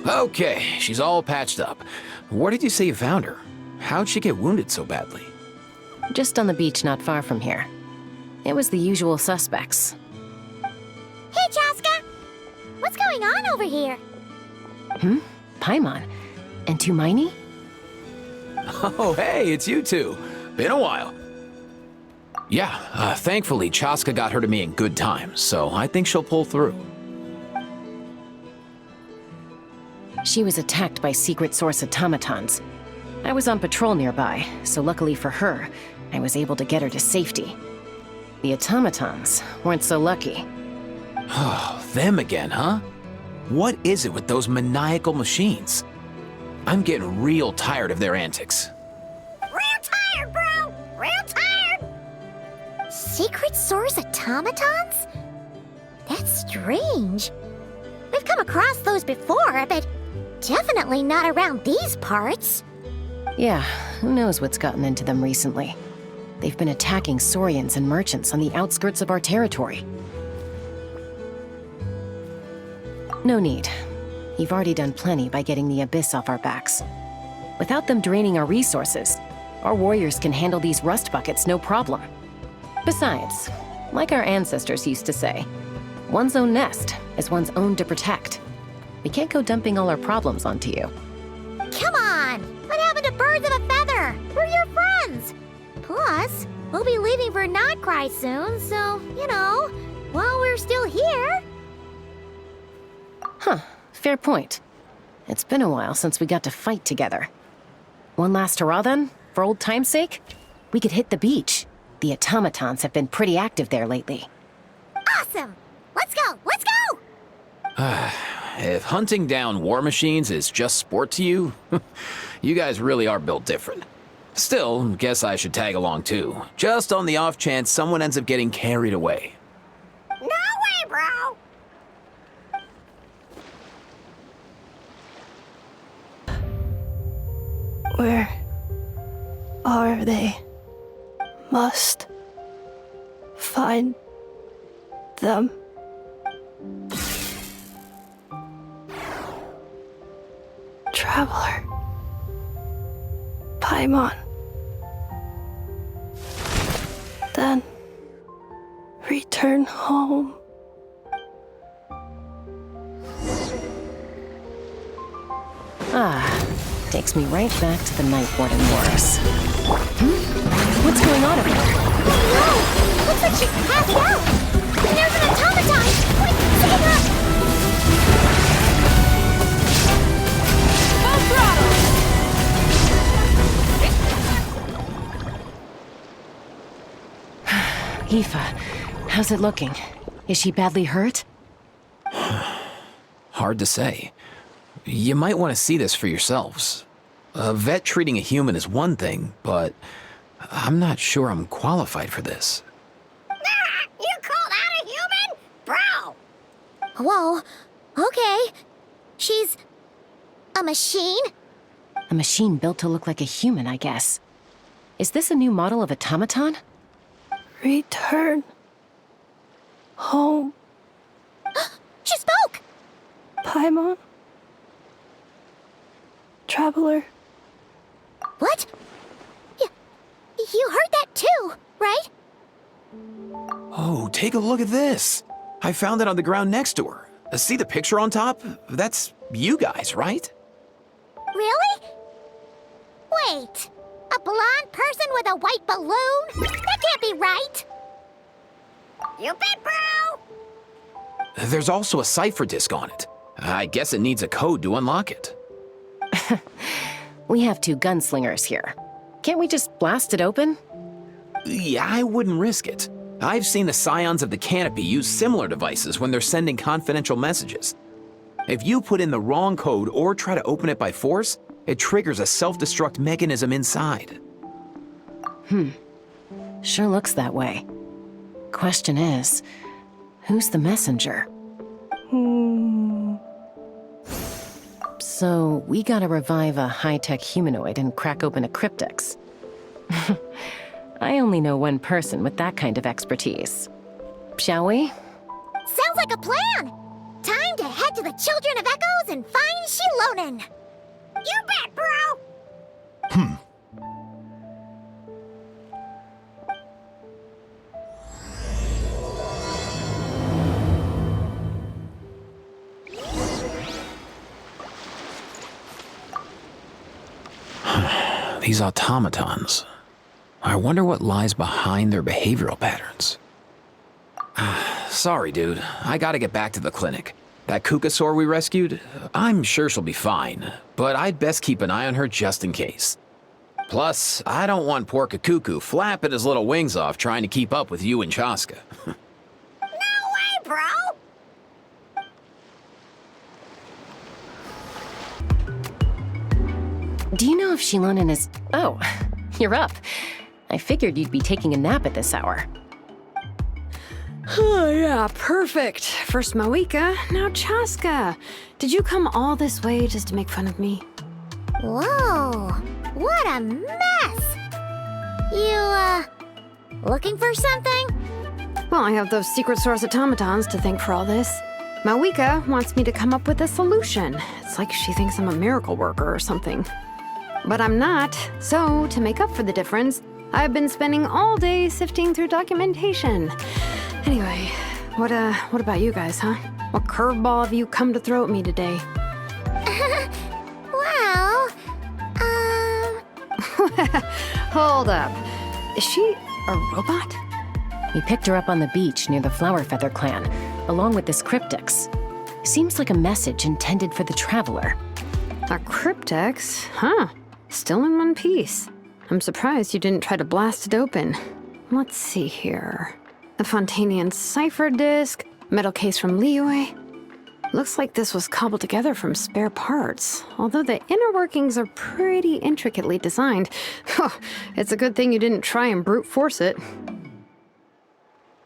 Okay, she's all patched up. Where did you say you found her? How'd she get wounded so badly? Just on the beach not far from here. It was the usual suspects. Hey, Chaska! What's going on over here? Paimon. And Tumaini? Oh, hey, it's you two. Been a while. Yeah, thankfully Chaska got her to me in good time, so I think she'll pull through. She was attacked by secret source automatons. I was on patrol nearby, so luckily for her, I was able to get her to safety. The automatons weren't so lucky. Oh, them again, huh? What is it with those maniacal machines? I'm getting real tired of their antics. Real tired, bro! Real tired! Secret source automatons? That's strange. We've come across those before, but definitely not around these parts. Yeah, who knows what's gotten into them recently. They've been attacking Saurians and merchants on the outskirts of our territory. No need. You've already done plenty by getting the Abyss off our backs. Without them draining our resources, our warriors can handle these rust buckets no problem. Besides, like our ancestors used to say, one's own nest is one's own to protect. We can't go dumping all our problems onto you. Come on! What happened to birds of a feather? We're your friends! Plus, we'll be leaving for Notcry soon, so, while we're still here... Huh, fair point. It's been a while since we got to fight together. One last hurrah then, for old time's sake? We could hit the beach. The automatons have been pretty active there lately. Awesome! Let's go! Let's go! If hunting down war machines is just sport to you, you guys really are built different. Still, guess I should tag along too, just on the off chance someone ends up getting carried away. No way, bro! Where are they? Must find them. Traveler. Paimon. Then return home. Takes me right back to the Night Warden Wars. What's going on over there? Oh no! Looks like she's passed out! And there's an automaton! Quick, pick it up! Full throttle! Aoife, how's it looking? Is she badly hurt? Hard to say. You might want to see this for yourselves. A vet treating a human is one thing, but I'm not sure I'm qualified for this. You called out a human? Bro! Whoa, okay. She's... a machine? A machine built to look like a human, I guess. Is this a new model of automaton? Return home. She spoke! Paimon. Traveler. What? You heard that too, right? Oh, take a look at this. I found it on the ground next to her. See the picture on top? That's you guys, right? Really? Wait, a blonde person with a white balloon? That can't be right. You bet, bro! There's also a cipher disk on it. I guess it needs a code to unlock it. We have two gunslingers here. Can't we just blast it open? Yeah, I wouldn't risk it. I've seen the Scions of the Canopy use similar devices when they're sending confidential messages. If you put in the wrong code or try to open it by force, it triggers a self-destruct mechanism inside. Sure looks that way. Question is, who's the messenger? So, we gotta revive a high-tech humanoid and crack open a cryptex. I only know one person with that kind of expertise. Shall we? Sounds like a plan! Time time to head to the Children of Echoes and find Shilonen. You bet, bro! These automatons. I wonder what lies behind their behavioral patterns. Sorry, dude. I gotta get back to the clinic. That Kukasaur we rescued, I'm sure she'll be fine, but I'd best keep an eye on her just in case. Plus, I don't want poor Kakuku flapping his little wings off trying to keep up with you and Chaska. No way, bro! Do you know if Shilonen is... Oh, you're up. I figured you'd be taking a nap at this hour. Oh, yeah, perfect. First Mawika, now Chaska. Did you come all this way just to make fun of me? Whoa, what a mess! You, looking for something? Well, I have those secret source automatons to thank for all this. Mawika wants me to come up with a solution. It's like she thinks I'm a miracle worker or something. But I'm not, so to make up for the difference, I've been spending all day sifting through documentation. Anyway, what about you guys, huh? What curveball have you come to throw at me today? Well, Hold up. Is she a robot? We picked her up on the beach near the Flower Feather clan, along with this cryptix. Seems like a message intended for the Traveler. A cryptex? Huh. Still in one piece. I'm surprised you didn't try to blast it open. Let's see here. A Fontanian cipher disk, metal case from Liyue. Looks like this was cobbled together from spare parts, although the inner workings are pretty intricately designed. It's a good thing you didn't try and brute force it.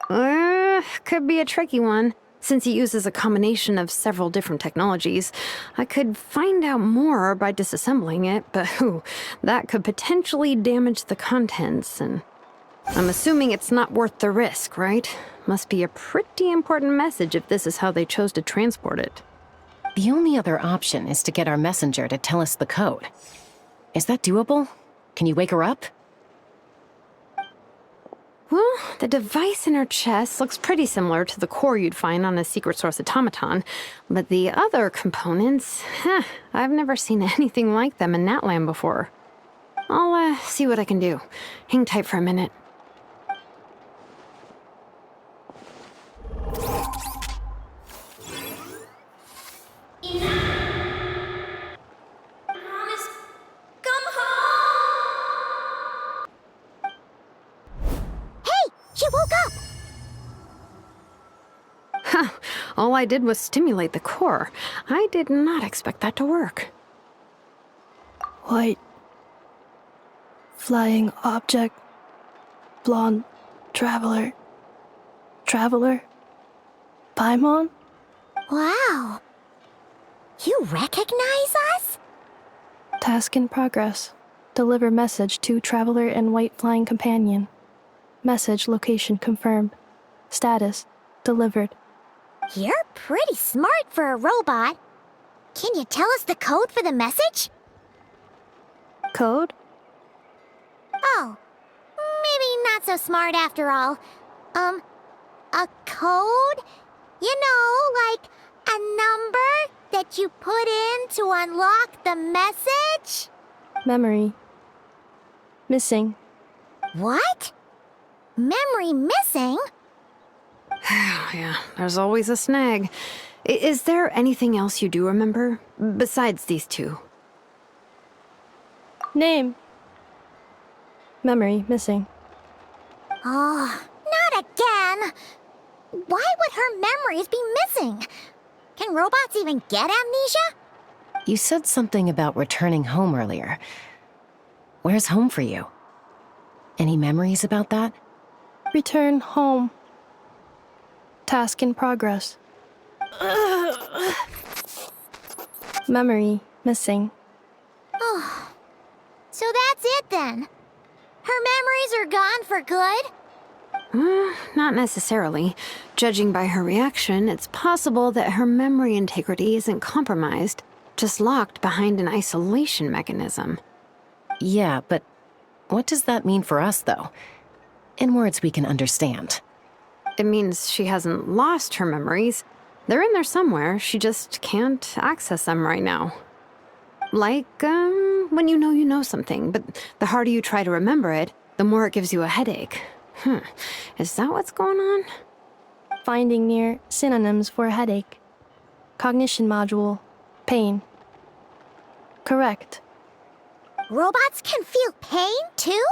Could be a tricky one. Since he uses a combination of several different technologies, I could find out more by disassembling it, but that could potentially damage the contents, and I'm assuming it's not worth the risk, right? Must be a pretty important message if this is how they chose to transport it. The only other option is to get our messenger to tell us the code. Is that doable? Can you wake her up? Well, the device in her chest looks pretty similar to the core you'd find on a secret source automaton, but the other components, I've never seen anything like them in Natland before. I'll see what I can do. Hang tight for a minute. She woke up! All I did was stimulate the core. I did not expect that to work. White. Flying object. Blonde. Traveler. Traveler. Paimon? Wow. You recognize us? Task in progress. Deliver message to Traveler and White Flying Companion. Message location confirmed. Status delivered. You're pretty smart for a robot. Can you tell us the code for the message? Code? Oh, maybe not so smart after all. A code? You know, like a number that you put in to unlock the message? Memory. Missing. What? Memory missing? Yeah, there's always a snag. Is there anything else you do remember? Besides these two? Name. Memory missing. Oh, not again! Why would her memories be missing? Can robots even get amnesia? You said something about returning home earlier. Where's home for you? Any memories about that? Return home. Task in progress. Memory missing. Oh, so that's it then. Her memories are gone for good? Not necessarily. Judging by her reaction, it's possible that her memory integrity isn't compromised, just locked behind an isolation mechanism. Yeah, but what does that mean for us, though? In words we can understand. It means she hasn't lost her memories. They're in there somewhere, she just can't access them right now. Like, when you know something, but the harder you try to remember it, the more it gives you a headache. Is that what's going on? Finding near synonyms for headache. Cognition module. Pain. Correct. Robots can feel pain, too?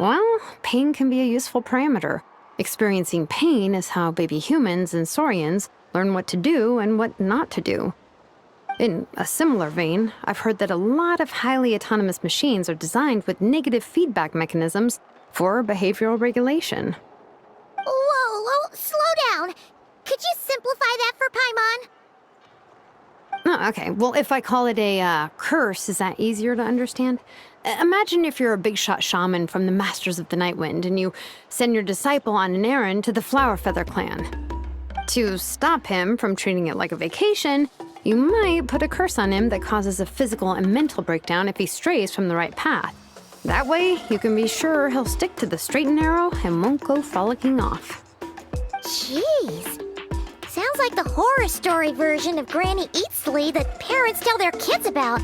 Well, pain can be a useful parameter. Experiencing pain is how baby humans and saurians learn what to do and what not to do. In a similar vein, I've heard that a lot of highly autonomous machines are designed with negative feedback mechanisms for behavioral regulation. Whoa, slow down. Could you simplify that for Paimon? Oh, okay, well, if I call it a curse, is that easier to understand? Imagine if you're a big shot shaman from the Masters of the Nightwind and you send your disciple on an errand to the Flower Feather clan. To stop him from treating it like a vacation, you might put a curse on him that causes a physical and mental breakdown if he strays from the right path. That way, you can be sure he'll stick to the straight and narrow and won't go frolicking off. Jeez. Sounds like the horror story version of Granny Eatsley that parents tell their kids about.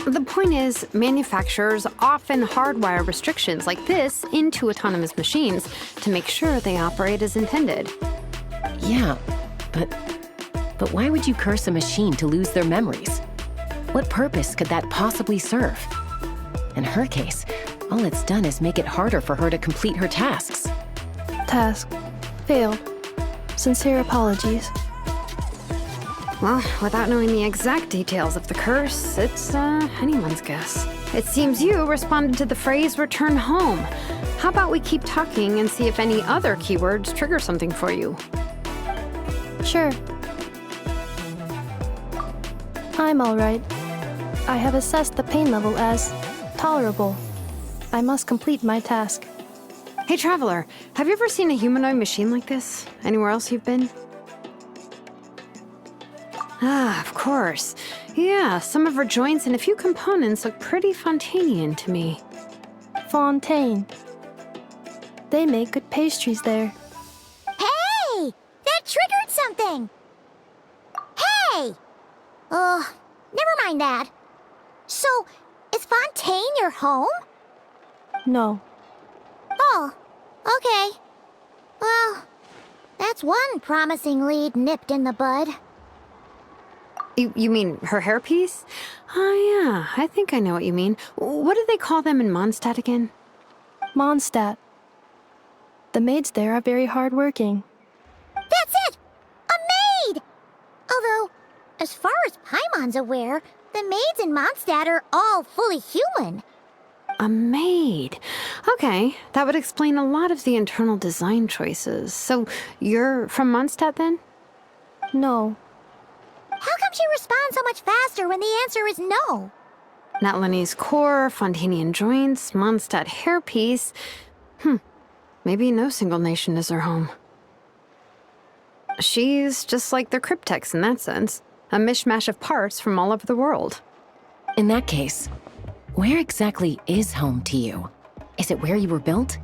The point is, manufacturers often hardwire restrictions like this into autonomous machines to make sure they operate as intended. Yeah, but why would you curse a machine to lose their memories? What purpose could that possibly serve? In her case, all it's done is make it harder for her to complete her tasks. Task. Failed. Sincere apologies. Well, without knowing the exact details of the curse, it's anyone's guess. It seems you responded to the phrase return home. How about we keep talking and see if any other keywords trigger something for you? Sure. I'm alright. I have assessed the pain level as tolerable. I must complete my task. Hey, Traveler, have you ever seen a humanoid machine like this? Anywhere else you've been? Ah, of course. Yeah, some of her joints and a few components look pretty Fontanian to me. Fontaine. They make good pastries there. Hey! That triggered something! Hey! Never mind that. So, is Fontaine your home? No. Oh, okay. Well, that's one promising lead nipped in the bud. You mean her hairpiece? Oh, yeah, I think I know what you mean. What do they call them in Mondstadt again? Mondstadt. The maids there are very hardworking. That's it! A maid! Although, as far as Paimon's aware, the maids in Mondstadt are all fully human. A maid. Okay, that would explain a lot of the internal design choices. So, you're from Mondstadt then? No. How come she responds so much faster when the answer is no? Natlanese core, Fontanian joints, Mondstadt hairpiece. Maybe no single nation is her home. She's just like the Cryptex in that sense. A mishmash of parts from all over the world. In that case, where exactly is home to you? Is it where you were built?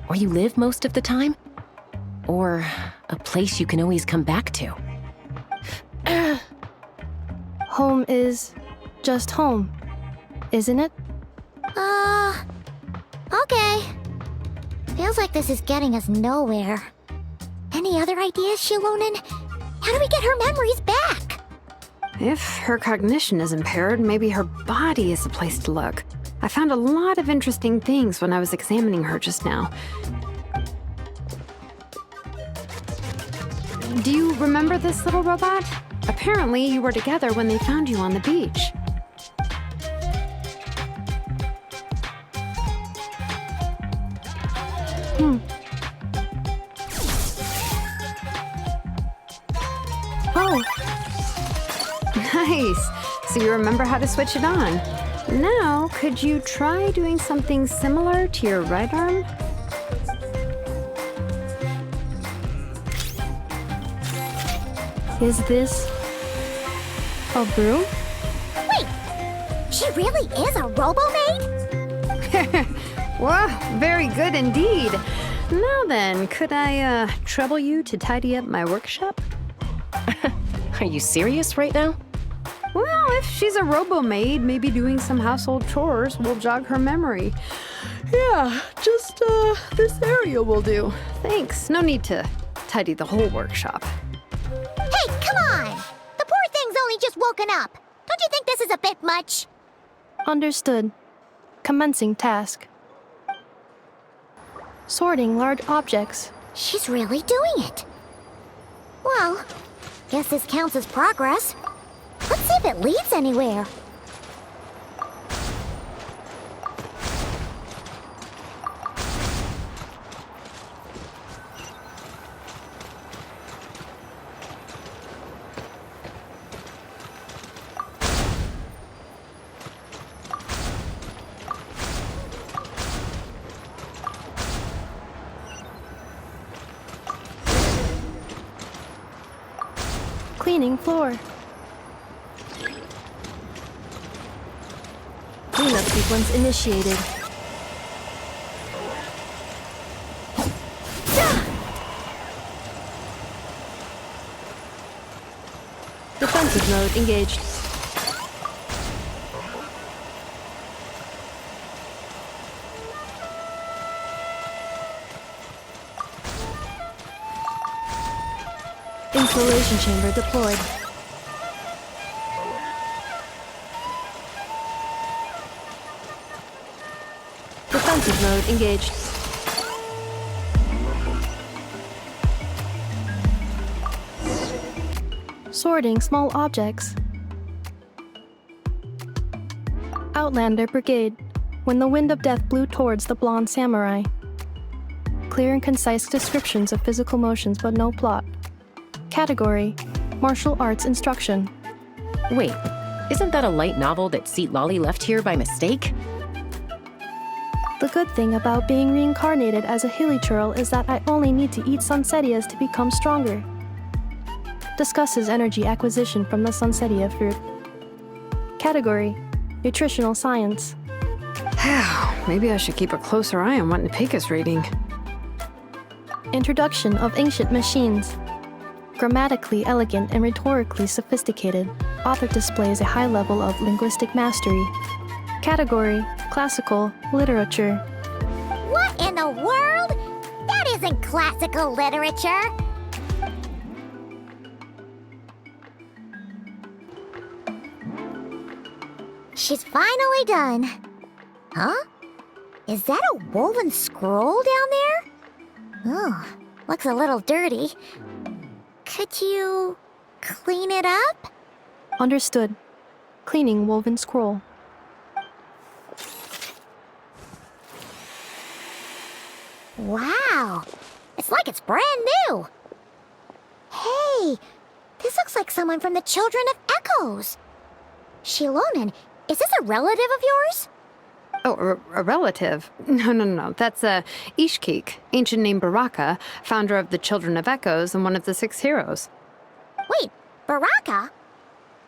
Where you live most of the time? Or a place you can always come back to? Home is just home, isn't it? Okay. Feels like this is getting us nowhere. Any other ideas, Shilonen? How do we get her memories back? If her cognition is impaired, maybe her body is the place to look. I found a lot of interesting things when I was examining her just now. Do you remember this little robot? Apparently, you were together when they found you on the beach. Oh, Nice! So you remember how to switch it on. Now, could you try doing something similar to your right arm? Is this a broom? Wait, she really is a robo-maid? Wow, very good indeed. Now then, could I trouble you to tidy up my workshop? Are you serious right now? Well, if she's a robo-maid, maybe doing some household chores will jog her memory. Yeah, just this area will do. Thanks. No need to tidy the whole workshop. Hey, come on! The poor thing's only just woken up. Don't you think this is a bit much? Understood. Commencing task. Sorting large objects. She's really doing it. Well, guess this counts as progress. Let's see if it leads anywhere. Cleaning floor. Cleanup sequence initiated. Defensive mode engaged. Installation chamber deployed. Defensive mode engaged. Sorting small objects. Outlander Brigade. When the wind of death blew towards the blonde samurai. Clear and concise descriptions of physical motions but no plot. Category: Martial Arts Instruction. Wait, isn't that a light novel that Seat Lolly left here by mistake? The good thing about being reincarnated as a hilly churl is that I only need to eat Sunsetias to become stronger. Discusses energy acquisition from the Sunsetia fruit. Category: Nutritional Science. Maybe I should keep a closer eye on what Nipika's reading. Introduction of Ancient Machines. Grammatically elegant and rhetorically sophisticated, author displays a high level of linguistic mastery. Category: Classical Literature. What in the world? That isn't classical literature. She's finally done. Huh? Is that a woven scroll down there? Oh, looks a little dirty. Could you clean it up? Understood. Cleaning woven scroll. Wow, it's like it's brand new. Hey, this looks like someone from the Children of Echoes. Shilonen, is this a relative of yours? Oh, a relative? No. That's Ishkik, ancient name Baraka, founder of the Children of Echoes and one of the 6 heroes. Wait, Baraka?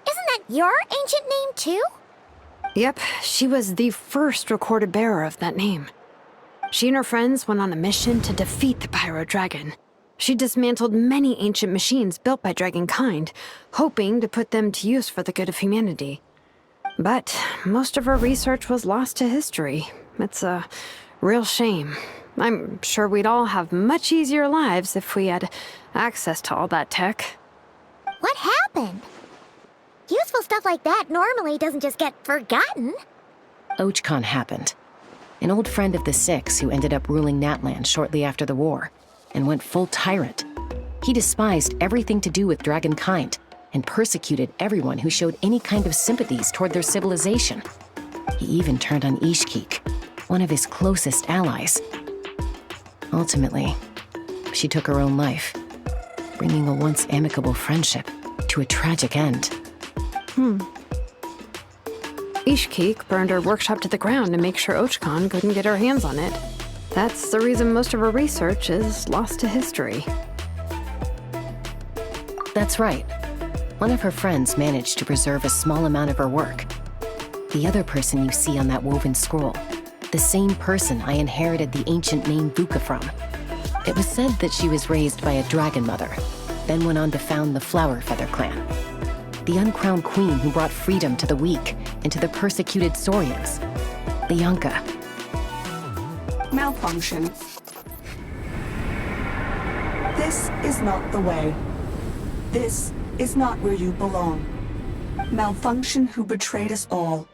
Isn't that your ancient name too? Yep, she was the first recorded bearer of that name. She and her friends went on a mission to defeat the Pyro Dragon. She dismantled many ancient machines built by Dragonkind, hoping to put them to use for the good of humanity. But most of her research was lost to history. It's a real shame. I'm sure we'd all have much easier lives if we had access to all that tech. What happened? Useful stuff like that normally doesn't just get forgotten. Archon happened. An old friend of the 6 who ended up ruling Natland shortly after the war, and went full tyrant. He despised everything to do with Dragonkind, and persecuted everyone who showed any kind of sympathies toward their civilization. He even turned on Ishkik, one of his closest allies. Ultimately, she took her own life, bringing a once amicable friendship to a tragic end. Ishkik burned her workshop to the ground to make sure Archon couldn't get her hands on it. That's the reason most of her research is lost to history. That's right. One of her friends managed to preserve a small amount of her work. The other person you see on that woven scroll, the same person I inherited the ancient name Vuka from. It was said that she was raised by a dragon mother, then went on to found the Flower Feather clan. The uncrowned queen who brought freedom to the weak and to the persecuted Saurians. Bianca. Malfunction. This is not the way. This is not where you belong. Malfunction who betrayed us all.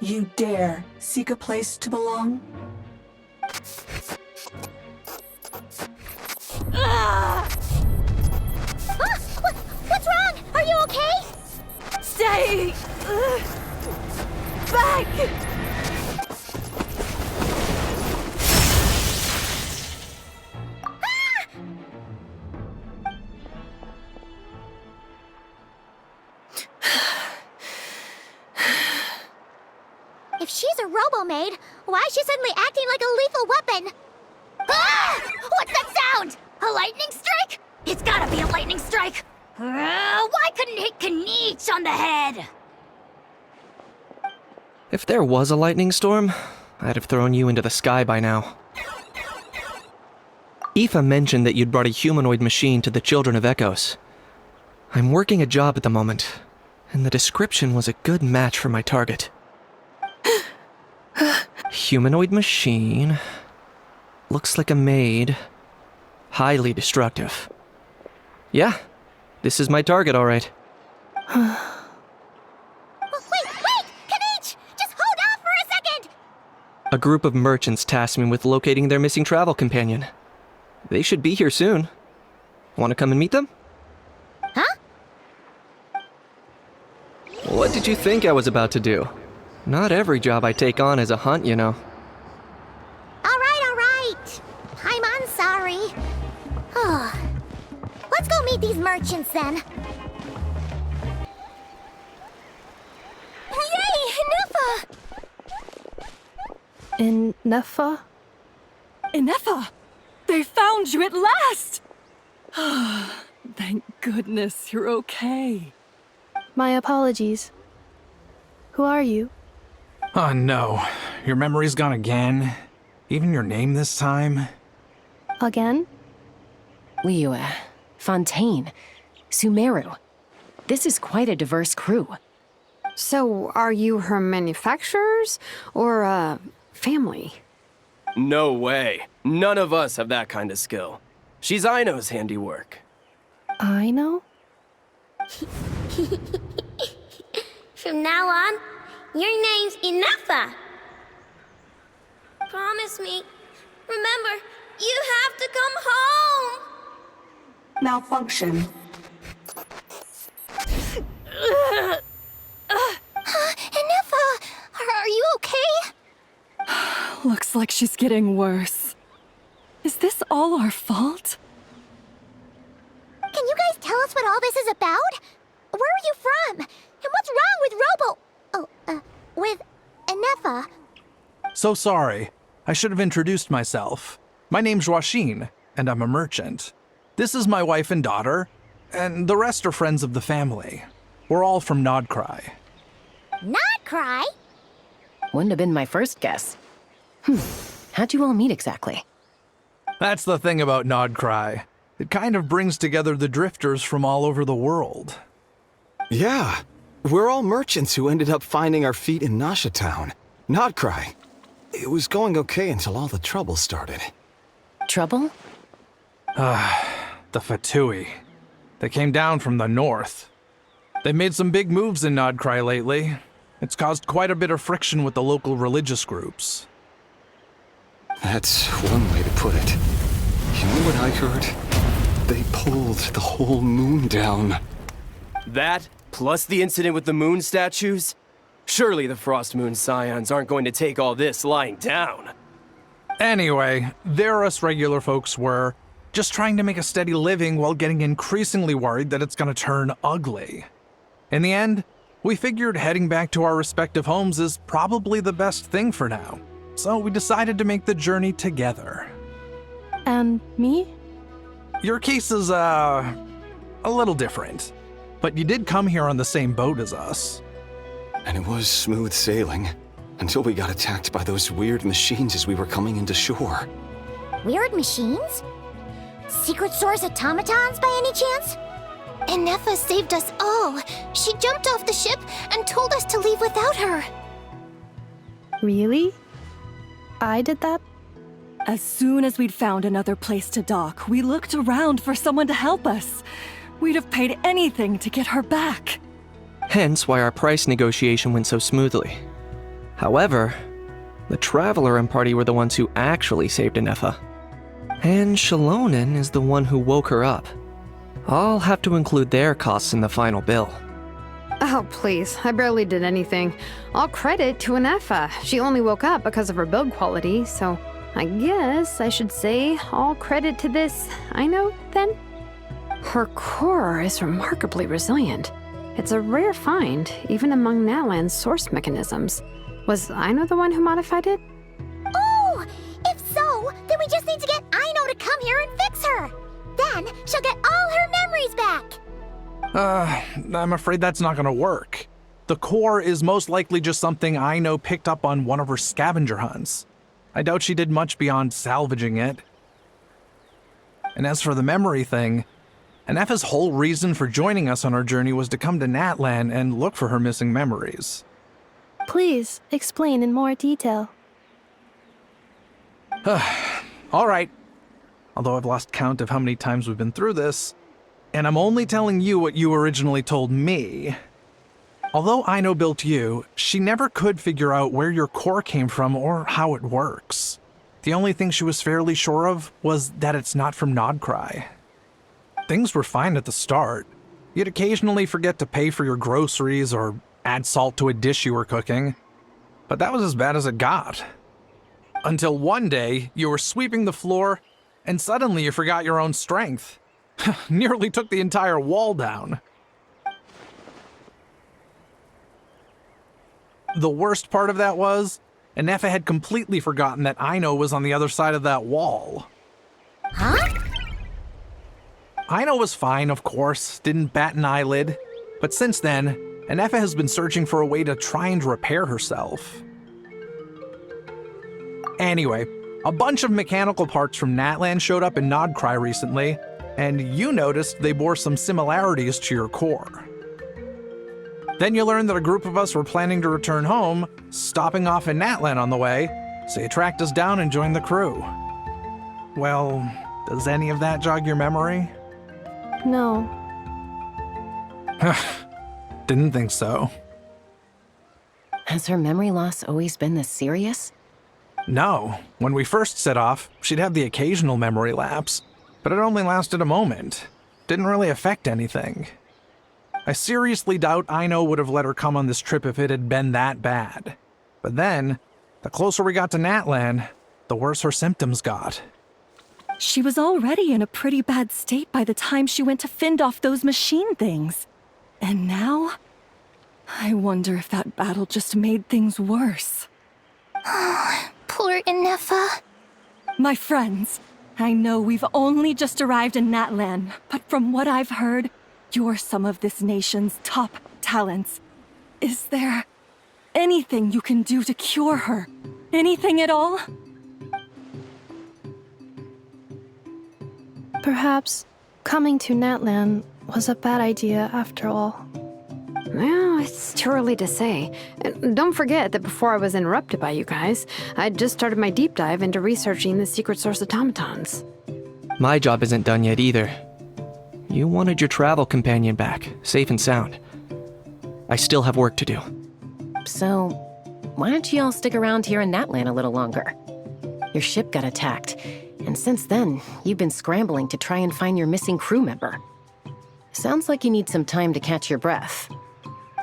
You dare seek a place to belong? What's wrong? Are you okay? Stay back! If she's a robo-maid, why is she suddenly acting like a lethal weapon? Ah! What's that sound? A lightning strike? It's gotta be a lightning strike! Why couldn't it hit Kniech on the head? If there was a lightning storm, I'd have thrown you into the sky by now. Aoife mentioned that you'd brought a humanoid machine to the Children of Echoes. I'm working a job at the moment, and the description was a good match for my target. Humanoid machine. Looks like a maid. Highly destructive. Yeah, this is my target, all right. Wait! Kniech! Just hold off for a second! A group of merchants tasked me with locating their missing travel companion. They should be here soon. Want to come and meet them? Huh? What did you think I was about to do? Not every job I take on is a hunt, you know. All right. I'm sorry. Let's go meet these merchants then. Yay, Neffa! In Neffa? Ineffa! They found you at last! Thank goodness you're okay. My apologies. Who are you? Oh no, your memory's gone again? Even your name this time? Again? Liyue, Fontaine, Sumeru. This is quite a diverse crew. So, are you her manufacturers or family? No way. None of us have that kind of skill. She's Aino's handiwork. I know? From now on, your name's Ineffa. Promise me. Remember, you have to come home. Malfunction. Ineffa, are you okay? Looks like she's getting worse. Is this all our fault? Can you guys tell us what all this is about? Where are you from? And what's wrong with Ineffa? So sorry. I should have introduced myself. My name's Joachine, and I'm a merchant. This is my wife and daughter, and the rest are friends of the family. We're all from Nodcry. Not cry? Wouldn't have been my first guess. How'd you all meet exactly? That's the thing about Nodcry. It kind of brings together the drifters from all over the world. Yeah, we're all merchants who ended up finding our feet in Nasha Town. Nodcry. It was going okay until all the trouble started. Trouble? The Fatui. They came down from the north. They made some big moves in Nodcry lately. It's caused quite a bit of friction with the local religious groups. That's one way to put it. You know what I heard? They pulled the whole moon down. That, plus the incident with the moon statues? Surely the Frost Moon Scions aren't going to take all this lying down. Anyway, there us regular folks were, just trying to make a steady living while getting increasingly worried that it's gonna turn ugly. In the end, we figured heading back to our respective homes is probably the best thing for now. So we decided to make the journey together. And me? Your case is, a little different. but you did come here on the same boat as us. And it was smooth sailing, until we got attacked by those weird machines as we were coming into shore. Weird machines? Secret Source automatons by any chance? Enefa saved us all. She jumped off the ship and told us to leave without her. Really? I did that? As soon as we'd found another place to dock, we looked around for someone to help us. We'd have paid anything to get her back. Hence why our price negotiation went so smoothly. However, the Traveler and party were the ones who actually saved Enefa. And Shalonen is the one who woke her up. I'll have to include their costs in the final bill. Oh, please. I barely did anything. All credit to Enefa. She only woke up because of her build quality, so I guess I should say all credit to this Aino, then? Her core is remarkably resilient. It's a rare find, even among Natlan's source mechanisms. Was Aino the one who modified it? Oh! If so, then we just need to get Aino to come here and fix her! Then she'll get all her memories back! I'm afraid that's not gonna work. The core is most likely just something Aino picked up on one of her scavenger hunts. I doubt she did much beyond salvaging it. And as for the memory thing, Enefa's whole reason for joining us on our journey was to come to Natlan and look for her missing memories. Please, explain in more detail. All right. Although I've lost count of how many times we've been through this, and I'm only telling you what you originally told me. Although Aino built you, she never could figure out where your core came from or how it works. The only thing she was fairly sure of was that it's not from Nodcry. Things were fine at the start. You'd occasionally forget to pay for your groceries or add salt to a dish you were cooking. But that was as bad as it got. Until one day, you were sweeping the floor, and suddenly you forgot your own strength. Nearly took the entire wall down. The worst part of that was, Enefa had completely forgotten that Aino was on the other side of that wall. Huh? Aino was fine, of course, didn't bat an eyelid. But since then, Enefa has been searching for a way to try and repair herself. Anyway, a bunch of mechanical parts from Natlan showed up in Nodcry recently, and you noticed they bore some similarities to your core. Then you learned that a group of us were planning to return home, stopping off in Natlan on the way, so you tracked us down and joined the crew. Well, does any of that jog your memory? No. Didn't think so. Has her memory loss always been this serious? No. When we first set off, she'd have the occasional memory lapse, but it only lasted a moment. Didn't really affect anything. I seriously doubt Aino would have let her come on this trip if it had been that bad. But then, the closer we got to Natlan, the worse her symptoms got. She was already in a pretty bad state by the time she went to fend off those machine things. And now, I wonder if that battle just made things worse. Poor Enefa. My friends, I know we've only just arrived in Natlan, but from what I've heard, you're some of this nation's top talents. Is there anything you can do to cure her? Anything at all? Perhaps coming to Natlan was a bad idea after all. Well, it's too early to say. And don't forget that before I was interrupted by you guys, I'd just started my deep dive into researching the secret source automatons. My job isn't done yet either. You wanted your travel companion back, safe and sound. I still have work to do. So, why don't you all stick around here in Natlan a little longer? Your ship got attacked, and since then, you've been scrambling to try and find your missing crew member. Sounds like you need some time to catch your breath.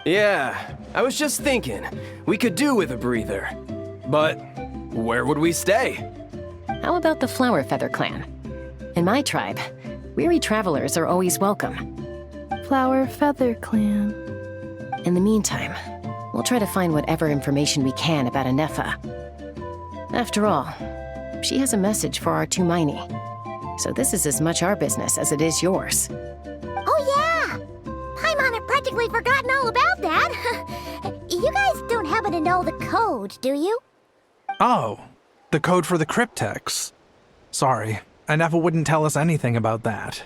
Yeah, I was just thinking, we could do with a breather. But where would we stay? How about the Flower Feather clan? In my tribe, weary travelers are always welcome. Flower Feather Clan. In the meantime, we'll try to find whatever information we can about Enefa. After all, she has a message for our Tumaini. So this is as much our business as it is yours. Oh yeah! Paimon had practically forgotten all about that. You guys don't happen to know the code, do you? Oh, the code for the cryptex. Sorry, Nefa wouldn't tell us anything about that.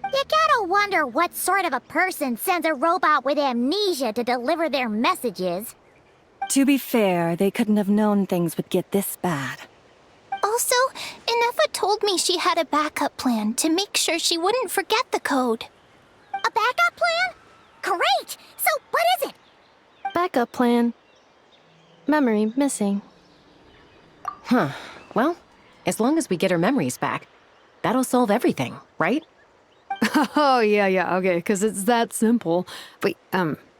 You gotta wonder what sort of a person sends a robot with amnesia to deliver their messages. To be fair, they couldn't have known things would get this bad. Also, Nefa told me she had a backup plan to make sure she wouldn't forget the code. A backup plan? Great! So what is it? Backup plan. Memory missing. Huh. Well, as long as we get her memories back, that'll solve everything, right? Oh, yeah, okay, because it's that simple. Wait,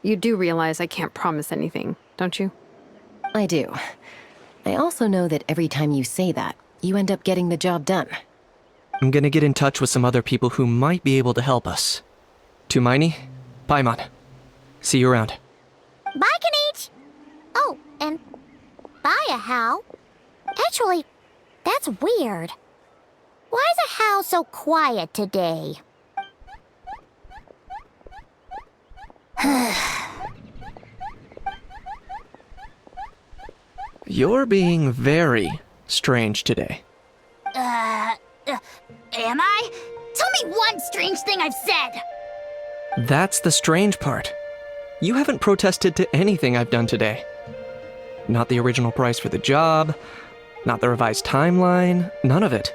you do realize I can't promise anything, don't you? I do. I also know that every time you say that, you end up getting the job done. I'm gonna get in touch with some other people who might be able to help us. Tumaini, Paimon. See you around. Bye, Kanich! Oh, and bye, How. Actually, that's weird. Why is a How so quiet today? You're being very strange today. Am I? Tell me one strange thing I've said! That's the strange part. You haven't protested to anything I've done today. Not the original price for the job, not the revised timeline, none of it.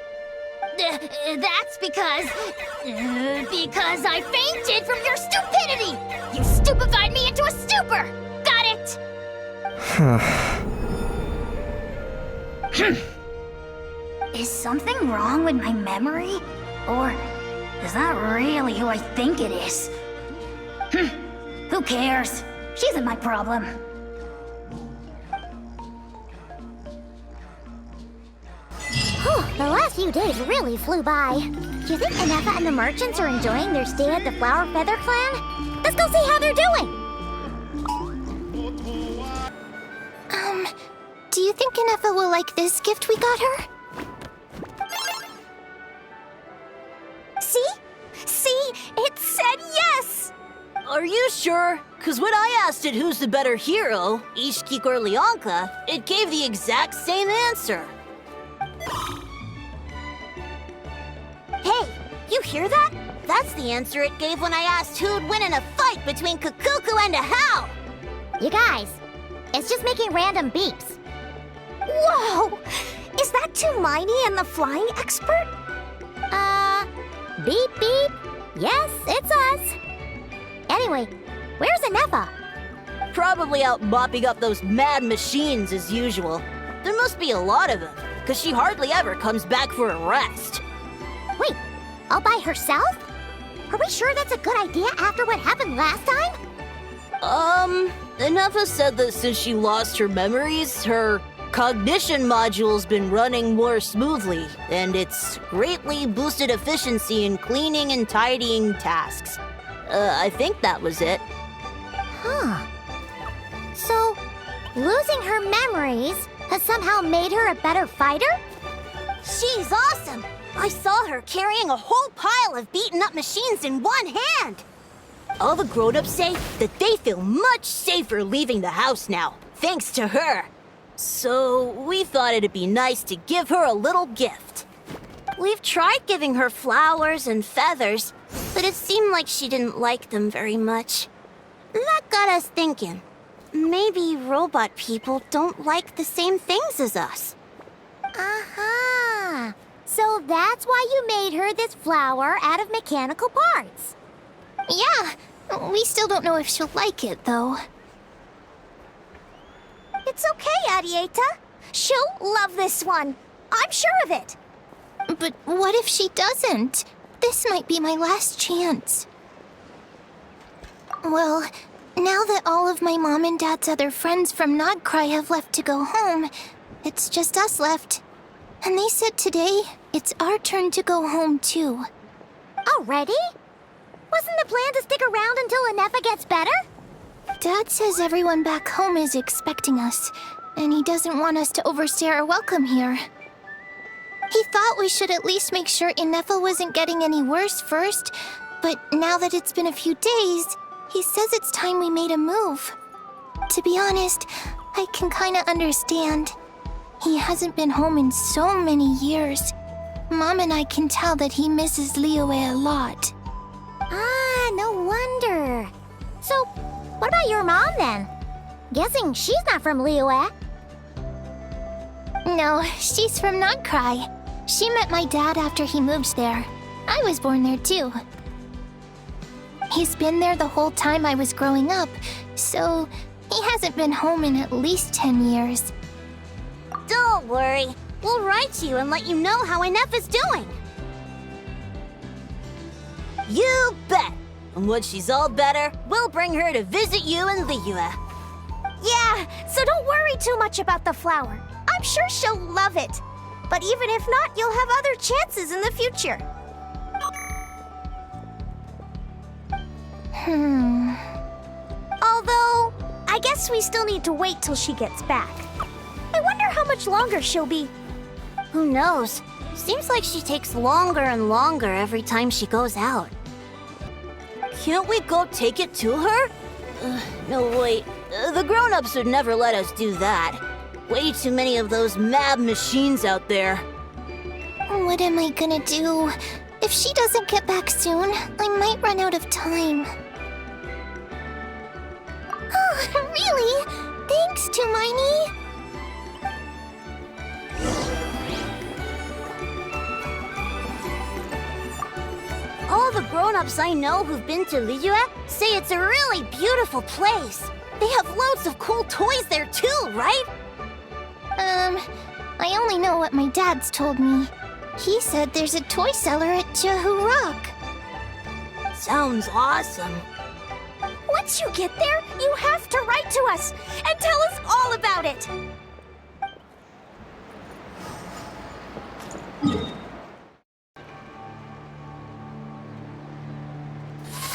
That's because I fainted from your stupidity! You stupefied me into a stupor! Got it? Is something wrong with my memory? Or is that really who I think it is? Who cares? She isn't my problem. The last few days really flew by. Do you think Nefa and the merchants are enjoying their stay at the Flower Feather Clan? Let's go see how they're doing! Do you think Nefa will like this gift we got her? See? See? It said yes! Are you sure? Because when I asked it who's the better hero, Ishkik or Leonka, it gave the exact same answer. Hey, you hear that? That's the answer it gave when I asked who'd win in a fight between Kukuku and a How! You guys, it's just making random beeps. Whoa! Is that Tumaini and the flying expert? Beep beep. Yes, it's us. Anyway, where's Nefa? Probably out mopping up those mad machines as usual. There must be a lot of them, because she hardly ever comes back for a rest. Wait, all by herself? Are we sure that's a good idea after what happened last time? Nefa said that since she lost her memories, her cognition module's been running more smoothly, and it's greatly boosted efficiency in cleaning and tidying tasks. I think that was it. Huh. So, losing her memories has somehow made her a better fighter? She's awesome! I saw her carrying a whole pile of beaten-up machines in one hand! All the grown-ups say that they feel much safer leaving the house now, thanks to her. So, we thought it'd be nice to give her a little gift. We've tried giving her flowers and feathers, but it seemed like she didn't like them very much. That got us thinking. Maybe robot people don't like the same things as us. Uh-huh. So that's why you made her this flower out of mechanical parts. Yeah, we still don't know if she'll like it, though. It's okay, Arieta. She'll love this one. I'm sure of it. But what if she doesn't? This might be my last chance. Well, now that all of my mom and dad's other friends from Nodcry have left to go home, it's just us left. And they said today, it's our turn to go home too. Already? Wasn't the plan to stick around until Nefa gets better? Dad says everyone back home is expecting us, and he doesn't want us to overstay our welcome here. He thought we should at least make sure Nefa wasn't getting any worse first, But now that it's been a few days, he says it's time we made a move. To be honest, I can kinda understand. He hasn't been home in so many years. Mom and I can tell that he misses Liyue a lot. Ah, no wonder. So, what about your mom then? Guessing she's not from Liyue. No, she's from Nagcry. She met my dad after he moved there. I was born there too. He's been there the whole time I was growing up, so he hasn't been home in at least 10 years. Don't worry. We'll write to you and let you know how Inef is doing. You bet. And when she's all better, we'll bring her to visit you in Liyue. Yeah, so don't worry too much about the flower. I'm sure she'll love it. But even if not, you'll have other chances in the future. Although, I guess we still need to wait till she gets back. I wonder how much longer she'll be. Who knows? Seems like she takes longer and longer every time she goes out. Can't we go take it to her? No, wait. The grown-ups would never let us do that. Way too many of those mad machines out there. What am I gonna do? If she doesn't get back soon, I might run out of time. Oh, really? Thanks, Tumaini. All the grown-ups I know who've been to Liyue say it's a really beautiful place. They have loads of cool toys there too, right? I only know what my dad's told me. He said there's a toy seller at Jehu Rock. Sounds awesome. Once you get there, you have to write to us and tell us all about it.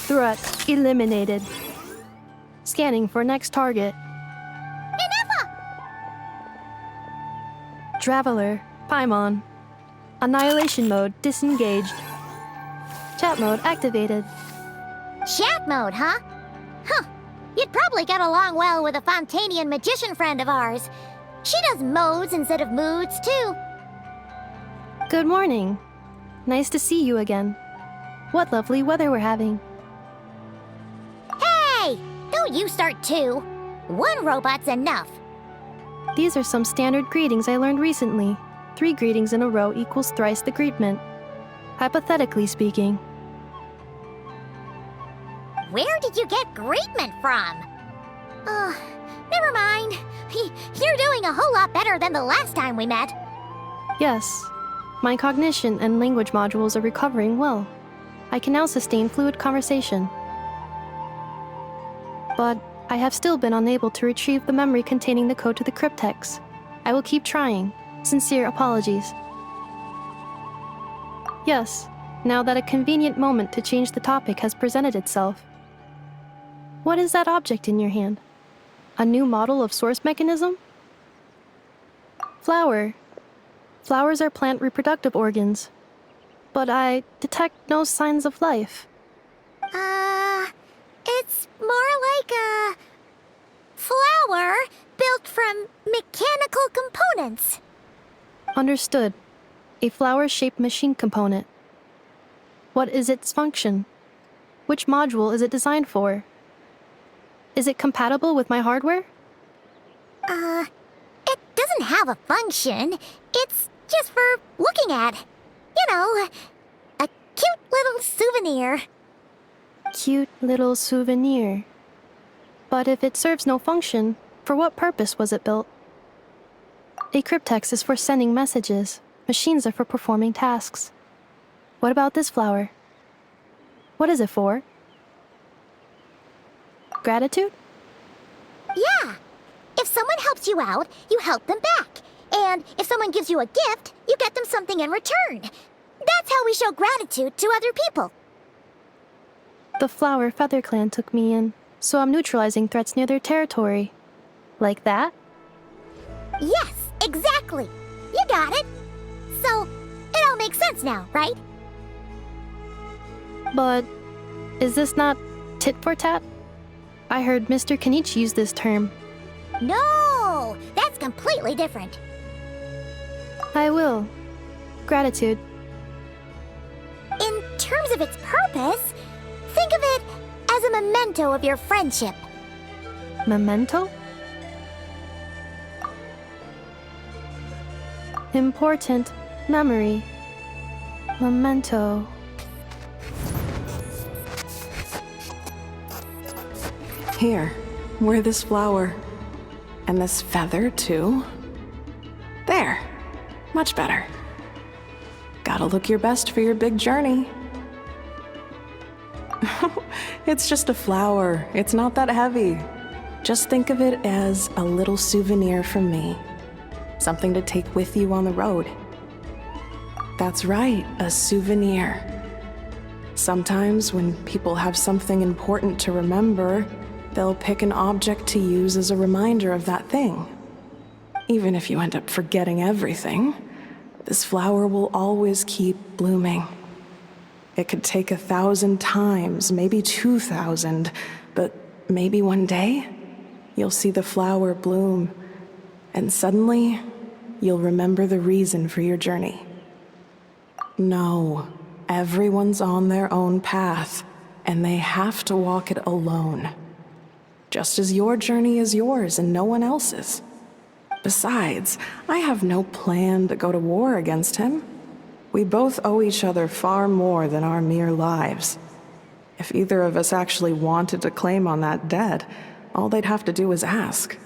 Threat eliminated. Scanning for next target. Traveler, Paimon. Annihilation mode disengaged. Chat mode activated. Chat mode, huh? Huh. You'd probably get along well with a Fontanian magician friend of ours. She does modes instead of moods, too. Good morning. Nice to see you again. What lovely weather we're having. Hey! Don't you start too. One robot's enough. These are some standard greetings I learned recently. 3 greetings in a row equals thrice the greetment. Hypothetically speaking. Where did you get greetment from? Never mind. You're doing a whole lot better than the last time we met. Yes. My cognition and language modules are recovering well. I can now sustain fluid conversation. But I have still been unable to retrieve the memory containing the code to the cryptex. I will keep trying. Sincere apologies. Yes, now that a convenient moment to change the topic has presented itself. What is that object in your hand? A new model of source mechanism? Flower. Flowers are plant reproductive organs. But I detect no signs of life. It's more like a flower built from mechanical components. Understood. A flower-shaped machine component. What is its function? Which module is it designed for? Is it compatible with my hardware? It doesn't have a function. It's just for looking at. You know, a cute little souvenir. Cute little souvenir. But if it serves no function, for what purpose was it built? A cryptex is for sending messages. Machines are for performing tasks. What about this flower? What is it for? Gratitude? Yeah. If someone helps you out, you help them back. And if someone gives you a gift, you get them something in return. That's how we show gratitude to other people. The Flower Feather Clan took me in, so I'm neutralizing threats near their territory. Like that? Yes, exactly. You got it. So, it all makes sense now, right? But Is this not tit for tat? I heard Mr. Kenichi use this term. No! That's completely different. I will. Gratitude. In terms of its purpose, think of it as a memento of your friendship. Memento? Important memory. Memento. Here, wear this flower. And this feather, too. There. Much better. Gotta look your best for your big journey. It's just a flower. It's not that heavy. Just think of it as a little souvenir from me. Something to take with you on the road. That's right, a souvenir. Sometimes when people have something important to remember, they'll pick an object to use as a reminder of that thing. Even if you end up forgetting everything, this flower will always keep blooming. It could take 1,000 times, maybe 2,000, but maybe one day, you'll see the flower bloom, and suddenly, you'll remember the reason for your journey. No, everyone's on their own path, and they have to walk it alone. Just as your journey is yours and no one else's. Besides, I have no plan to go to war against him. We both owe each other far more than our mere lives. If either of us actually wanted to claim on that debt, all they'd have to do is ask.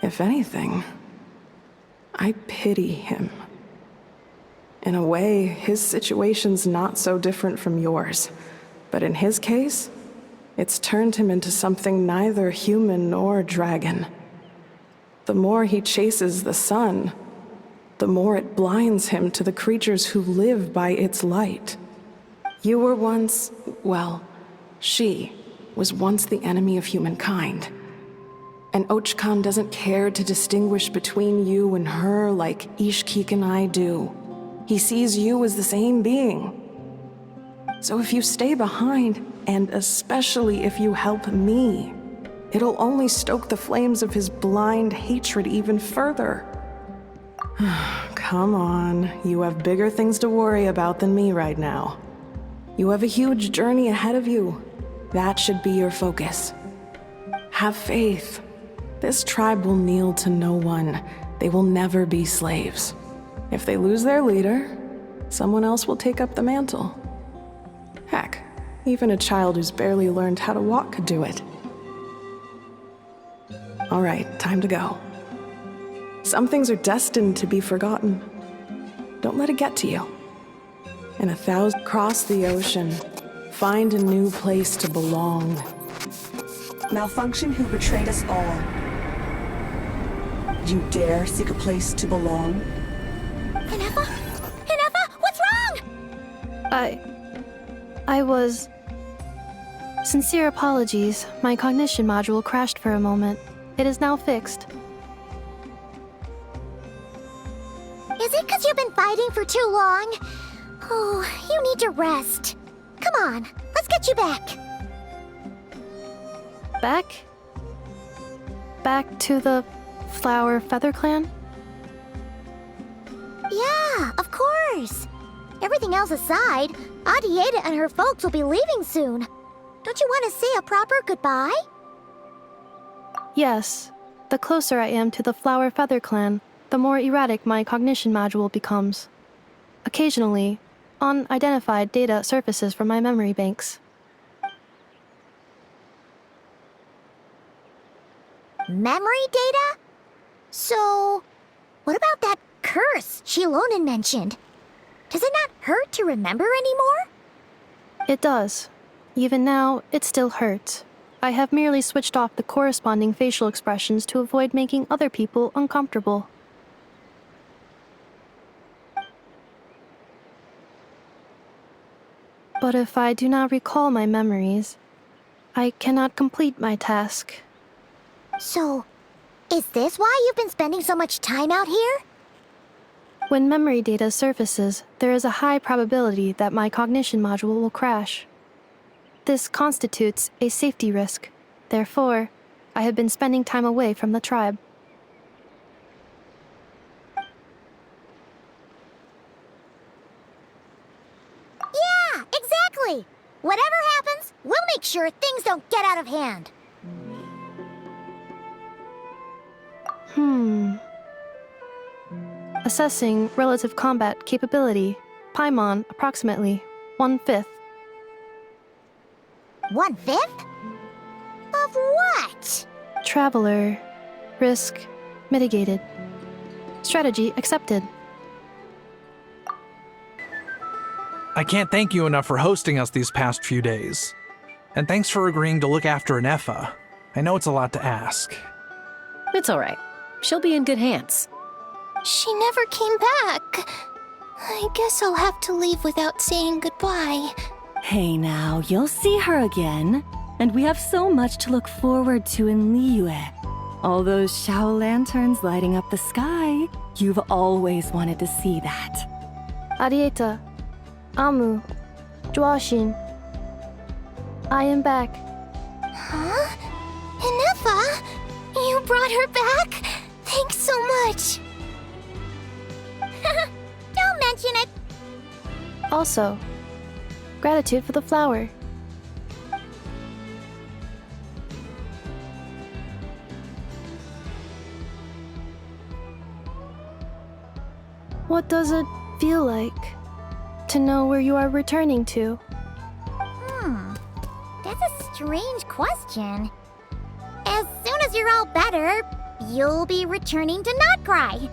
If anything, I pity him. In a way, his situation's not so different from yours. But in his case, it's turned him into something neither human nor dragon. The more he chases the sun, the more it blinds him to the creatures who live by its light. You were once, well, she was once the enemy of humankind. And Archon doesn't care to distinguish between you and her like Ishkik and I do. He sees you as the same being. So if you stay behind, and especially if you help me, it'll only stoke the flames of his blind hatred even further. Come on, you have bigger things to worry about than me right now. You have a huge journey ahead of you. That should be your focus. Have faith. This tribe will kneel to no one. They will never be slaves. If they lose their leader, someone else will take up the mantle. Heck, even a child who's barely learned how to walk could do it. All right, time to go. Some things are destined to be forgotten. Don't let it get to you. In 1,000 cross the ocean, find a new place to belong. Malfunction who betrayed us all. You dare seek a place to belong? Hinefa? Hinefa, what's wrong? I was... Sincere apologies. My cognition module crashed for a moment. It is now fixed. Is it because you've been fighting for too long? Oh, you need to rest. Come on, let's get you back. Back? Back to the Flower Feather Clan? Yeah, of course. Everything else aside, Adieta and her folks will be leaving soon. Don't you want to say a proper goodbye? Yes. The closer I am to the Flower Feather Clan, the more erratic my cognition module becomes. Occasionally, unidentified data surfaces from my memory banks. Memory data? So, what about that curse Shilonen mentioned? Does it not hurt to remember anymore? It does. Even now, it still hurts. I have merely switched off the corresponding facial expressions to avoid making other people uncomfortable. But if I do not recall my memories, I cannot complete my task. So, is this why you've been spending so much time out here? When memory data surfaces, there is a high probability that my cognition module will crash. This constitutes a safety risk. Therefore, I have been spending time away from the tribe. Yeah, exactly! Whatever happens, we'll make sure things don't get out of hand. Assessing relative combat capability. Paimon, approximately 1/5. 1/5? Of what? Traveler. Risk mitigated. Strategy accepted. I can't thank you enough for hosting us these past few days. And thanks for agreeing to look after Nefa. I know it's a lot to ask. It's all right. She'll be in good hands. She never came back. I guess I'll have to leave without saying goodbye. Hey now, you'll see her again. And we have so much to look forward to in Liyue. All those Shao lanterns lighting up the sky. You've always wanted to see that. Arieta. Amu. Joashin. I am back. Huh? Inefa? You brought her back? Thanks so much. Don't mention it. Also, gratitude for the flower. What does it feel like to know where you are returning to? That's a strange question. As soon as you're all better, you'll be returning to Notcry.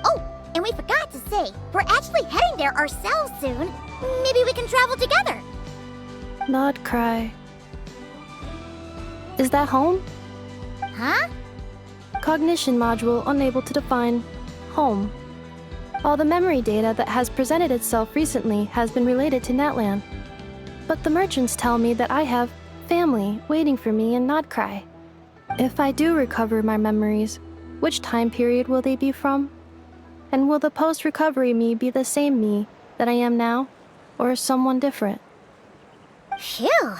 Oh, and we forgot to say, we're actually heading there ourselves soon. Maybe we can travel together. Notcry. Is that home? Huh? Cognition module unable to define home. All the memory data that has presented itself recently has been related to Natlan. But the merchants tell me that I have family waiting for me in Notcry. If I do recover my memories, which time period will they be from? And will the post-recovery me be the same me that I am now, or someone different? Phew.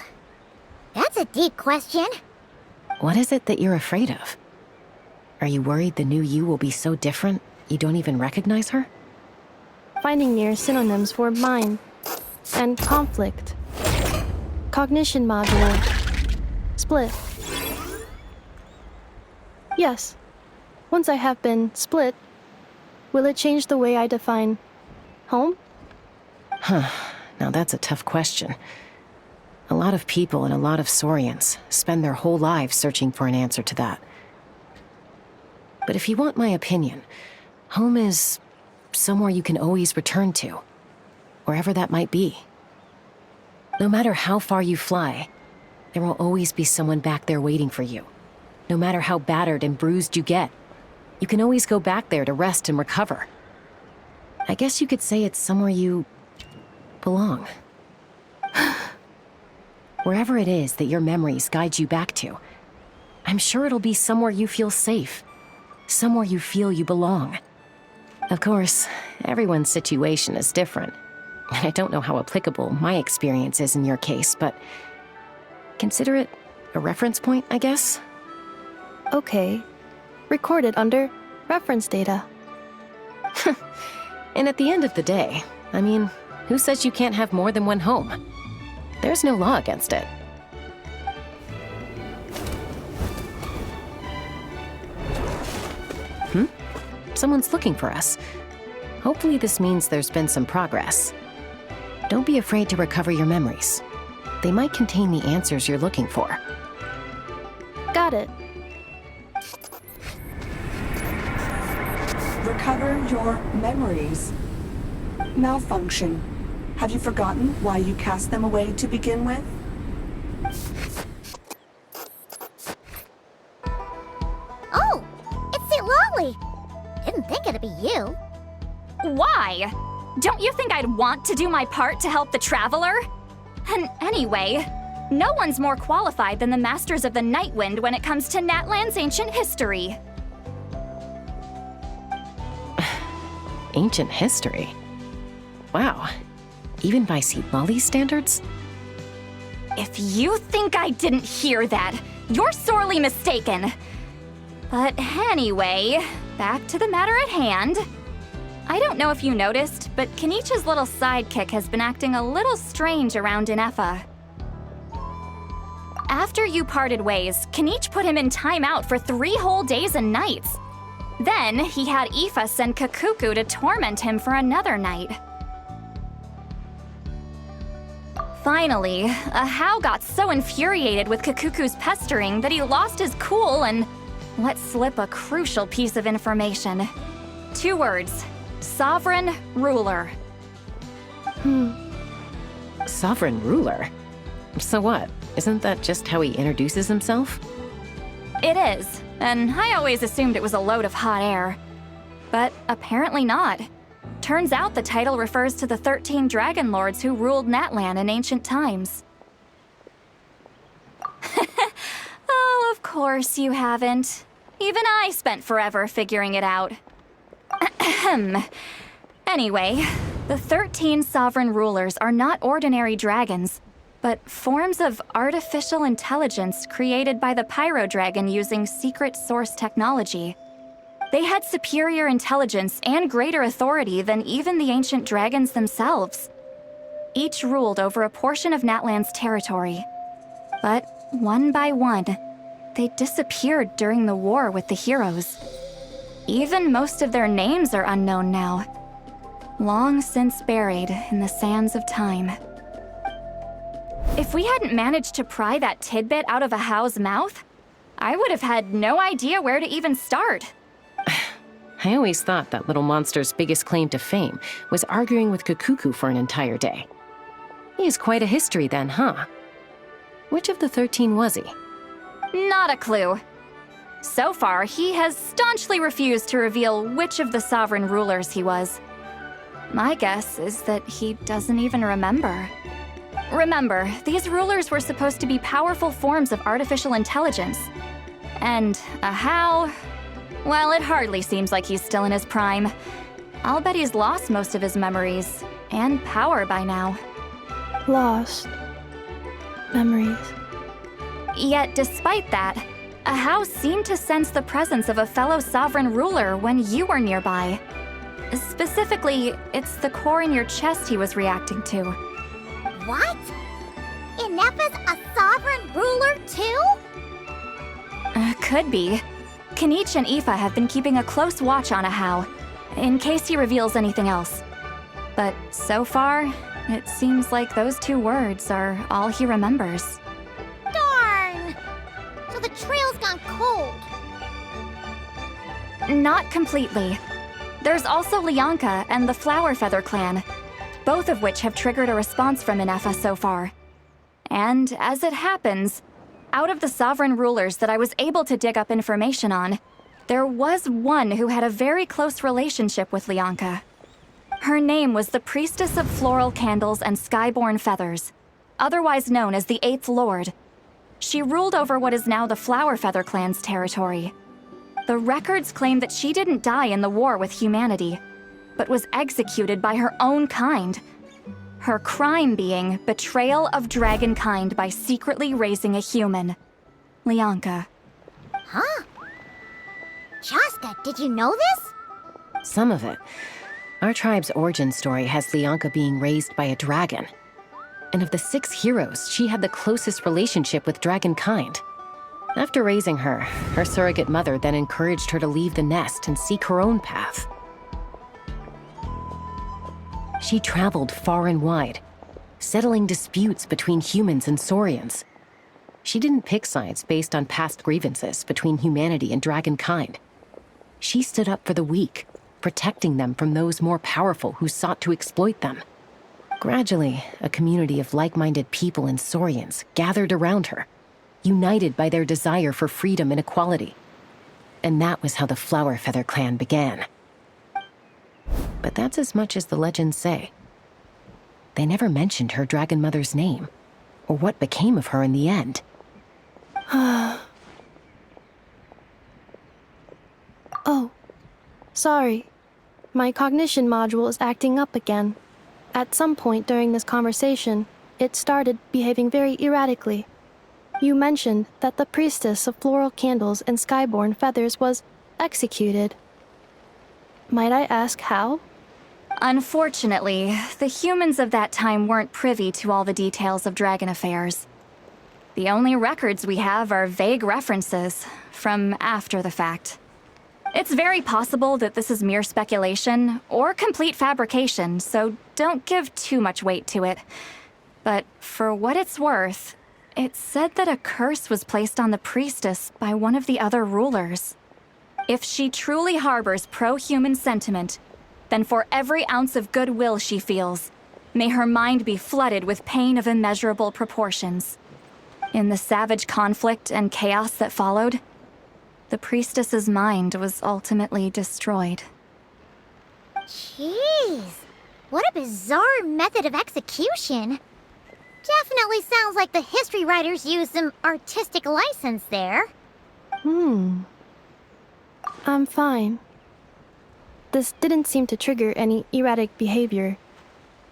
That's a deep question. What is it that you're afraid of? Are you worried the new you will be so different you don't even recognize her? Finding near synonyms for mind and conflict. Cognition module. Split. Yes. Once I have been split, will it change the way I define home? Now that's a tough question. A lot of people and a lot of Saurians spend their whole lives searching for an answer to that. But if you want my opinion, home is somewhere you can always return to, wherever that might be. No matter how far you fly, there will always be someone back there waiting for you. No matter how battered and bruised you get, you can always go back there to rest and recover. I guess you could say it's somewhere you belong. Wherever it is that your memories guide you back to, I'm sure it'll be somewhere you feel safe, somewhere you feel you belong. Of course, everyone's situation is different, and I don't know how applicable my experience is in your case, but consider it a reference point, I guess? Okay. Recorded under reference data. And at the end of the day, I mean, who says you can't have more than one home? There's no law against it. Someone's looking for us. Hopefully this means there's been some progress. Don't be afraid to recover your memories. They might contain the answers you're looking for. Got it. Recover your memories. Malfunction. Have you forgotten why you cast them away to begin with? Oh, it's St. Lolly. Didn't think it'd be you. Why? Don't you think I'd want to do my part to help the Traveler? And anyway, no one's more qualified than the Masters of the Nightwind when it comes to Natlan's ancient history. Ancient history? Wow. Even by Lolly's standards? If you think I didn't hear that, you're sorely mistaken. But anyway, back to the matter at hand. I don't know if you noticed, but Kenichi's little sidekick has been acting a little strange around Inefa. After you parted ways, Kenich put him in timeout for 3 whole days and nights. Then he had Aoife send Kakuku to torment him for another night. Finally, Ahau got so infuriated with Kakuku's pestering that he lost his cool and let slip a crucial piece of information. 2 words: Sovereign Ruler. Sovereign ruler? So what? Isn't that just how he introduces himself? It is, and I always assumed it was a load of hot air. But apparently not. Turns out the title refers to the 13 dragon lords who ruled Natlan in ancient times. Oh, of course you haven't. Even I spent forever figuring it out. Anyway, the 13 sovereign rulers are not ordinary dragons, but forms of artificial intelligence created by the Pyro Dragon using secret source technology. They had superior intelligence and greater authority than even the ancient dragons themselves. Each ruled over a portion of Natlan's territory. But one by one, they disappeared during the war with the heroes. Even most of their names are unknown now, long since buried in the sands of time. If we hadn't managed to pry that tidbit out of Ahau's mouth, I would have had no idea where to even start. I always thought that little monster's biggest claim to fame was arguing with Kakuku for an entire day. He has quite a history then, huh? Which of the 13 was he? Not a clue. So far, he has staunchly refused to reveal which of the sovereign rulers he was. My guess is that he doesn't even remember. Remember, these rulers were supposed to be powerful forms of artificial intelligence. And Ahau, well, it hardly seems like he's still in his prime. I'll bet he's lost most of his memories and power by now. Lost. Memories. Yet, despite that, Ahau seemed to sense the presence of a fellow sovereign ruler when you were nearby. Specifically, it's the core in your chest he was reacting to. What? Inefa's a sovereign ruler too? Could be. Kenich and Aoife have been keeping a close watch on Ahau, in case he reveals anything else. But so far, it seems like those 2 words are all he remembers. Darn! So the trail's gone cold. Not completely. There's also Lianka and the Flower Feather clan, both of which have triggered a response from Inefa so far. And as it happens, out of the sovereign rulers that I was able to dig up information on, there was one who had a very close relationship with Lianka. Her name was the Priestess of Floral Candles and Skyborn Feathers, otherwise known as the 8th Lord. She ruled over what is now the Flower Feather clan's territory. The records claim that she didn't die in the war with humanity, but was executed by her own kind. Her crime being betrayal of dragonkind by secretly raising a human. Lianka. Huh? Shasta, did you know this? Some of it. Our tribe's origin story has Lianka being raised by a dragon. And of the 6 heroes, she had the closest relationship with dragonkind. After raising her, her surrogate mother then encouraged her to leave the nest and seek her own path. She traveled far and wide, settling disputes between humans and Saurians. She didn't pick sides based on past grievances between humanity and dragonkind. She stood up for the weak, protecting them from those more powerful who sought to exploit them. Gradually, a community of like-minded people and Saurians gathered around her, united by their desire for freedom and equality. And that was how the Flower Feather clan began. But that's as much as the legends say. They never mentioned her dragon mother's name, or what became of her in the end. Oh, sorry. My cognition module is acting up again. At some point during this conversation, it started behaving very erratically. You mentioned that the priestess of floral candles and skyborn feathers was executed. Might I ask how? Unfortunately, the humans of that time weren't privy to all the details of dragon affairs. The only records we have are vague references from after the fact. It's very possible that this is mere speculation or complete fabrication, so don't give too much weight to it. But for what it's worth, it said that a curse was placed on the priestess by one of the other rulers. If she truly harbors pro-human sentiment, then for every ounce of goodwill she feels, may her mind be flooded with pain of immeasurable proportions. In the savage conflict and chaos that followed, the priestess's mind was ultimately destroyed. Jeez, what a bizarre method of execution. Definitely sounds like the history writers used some artistic license there. I'm fine. This didn't seem to trigger any erratic behavior.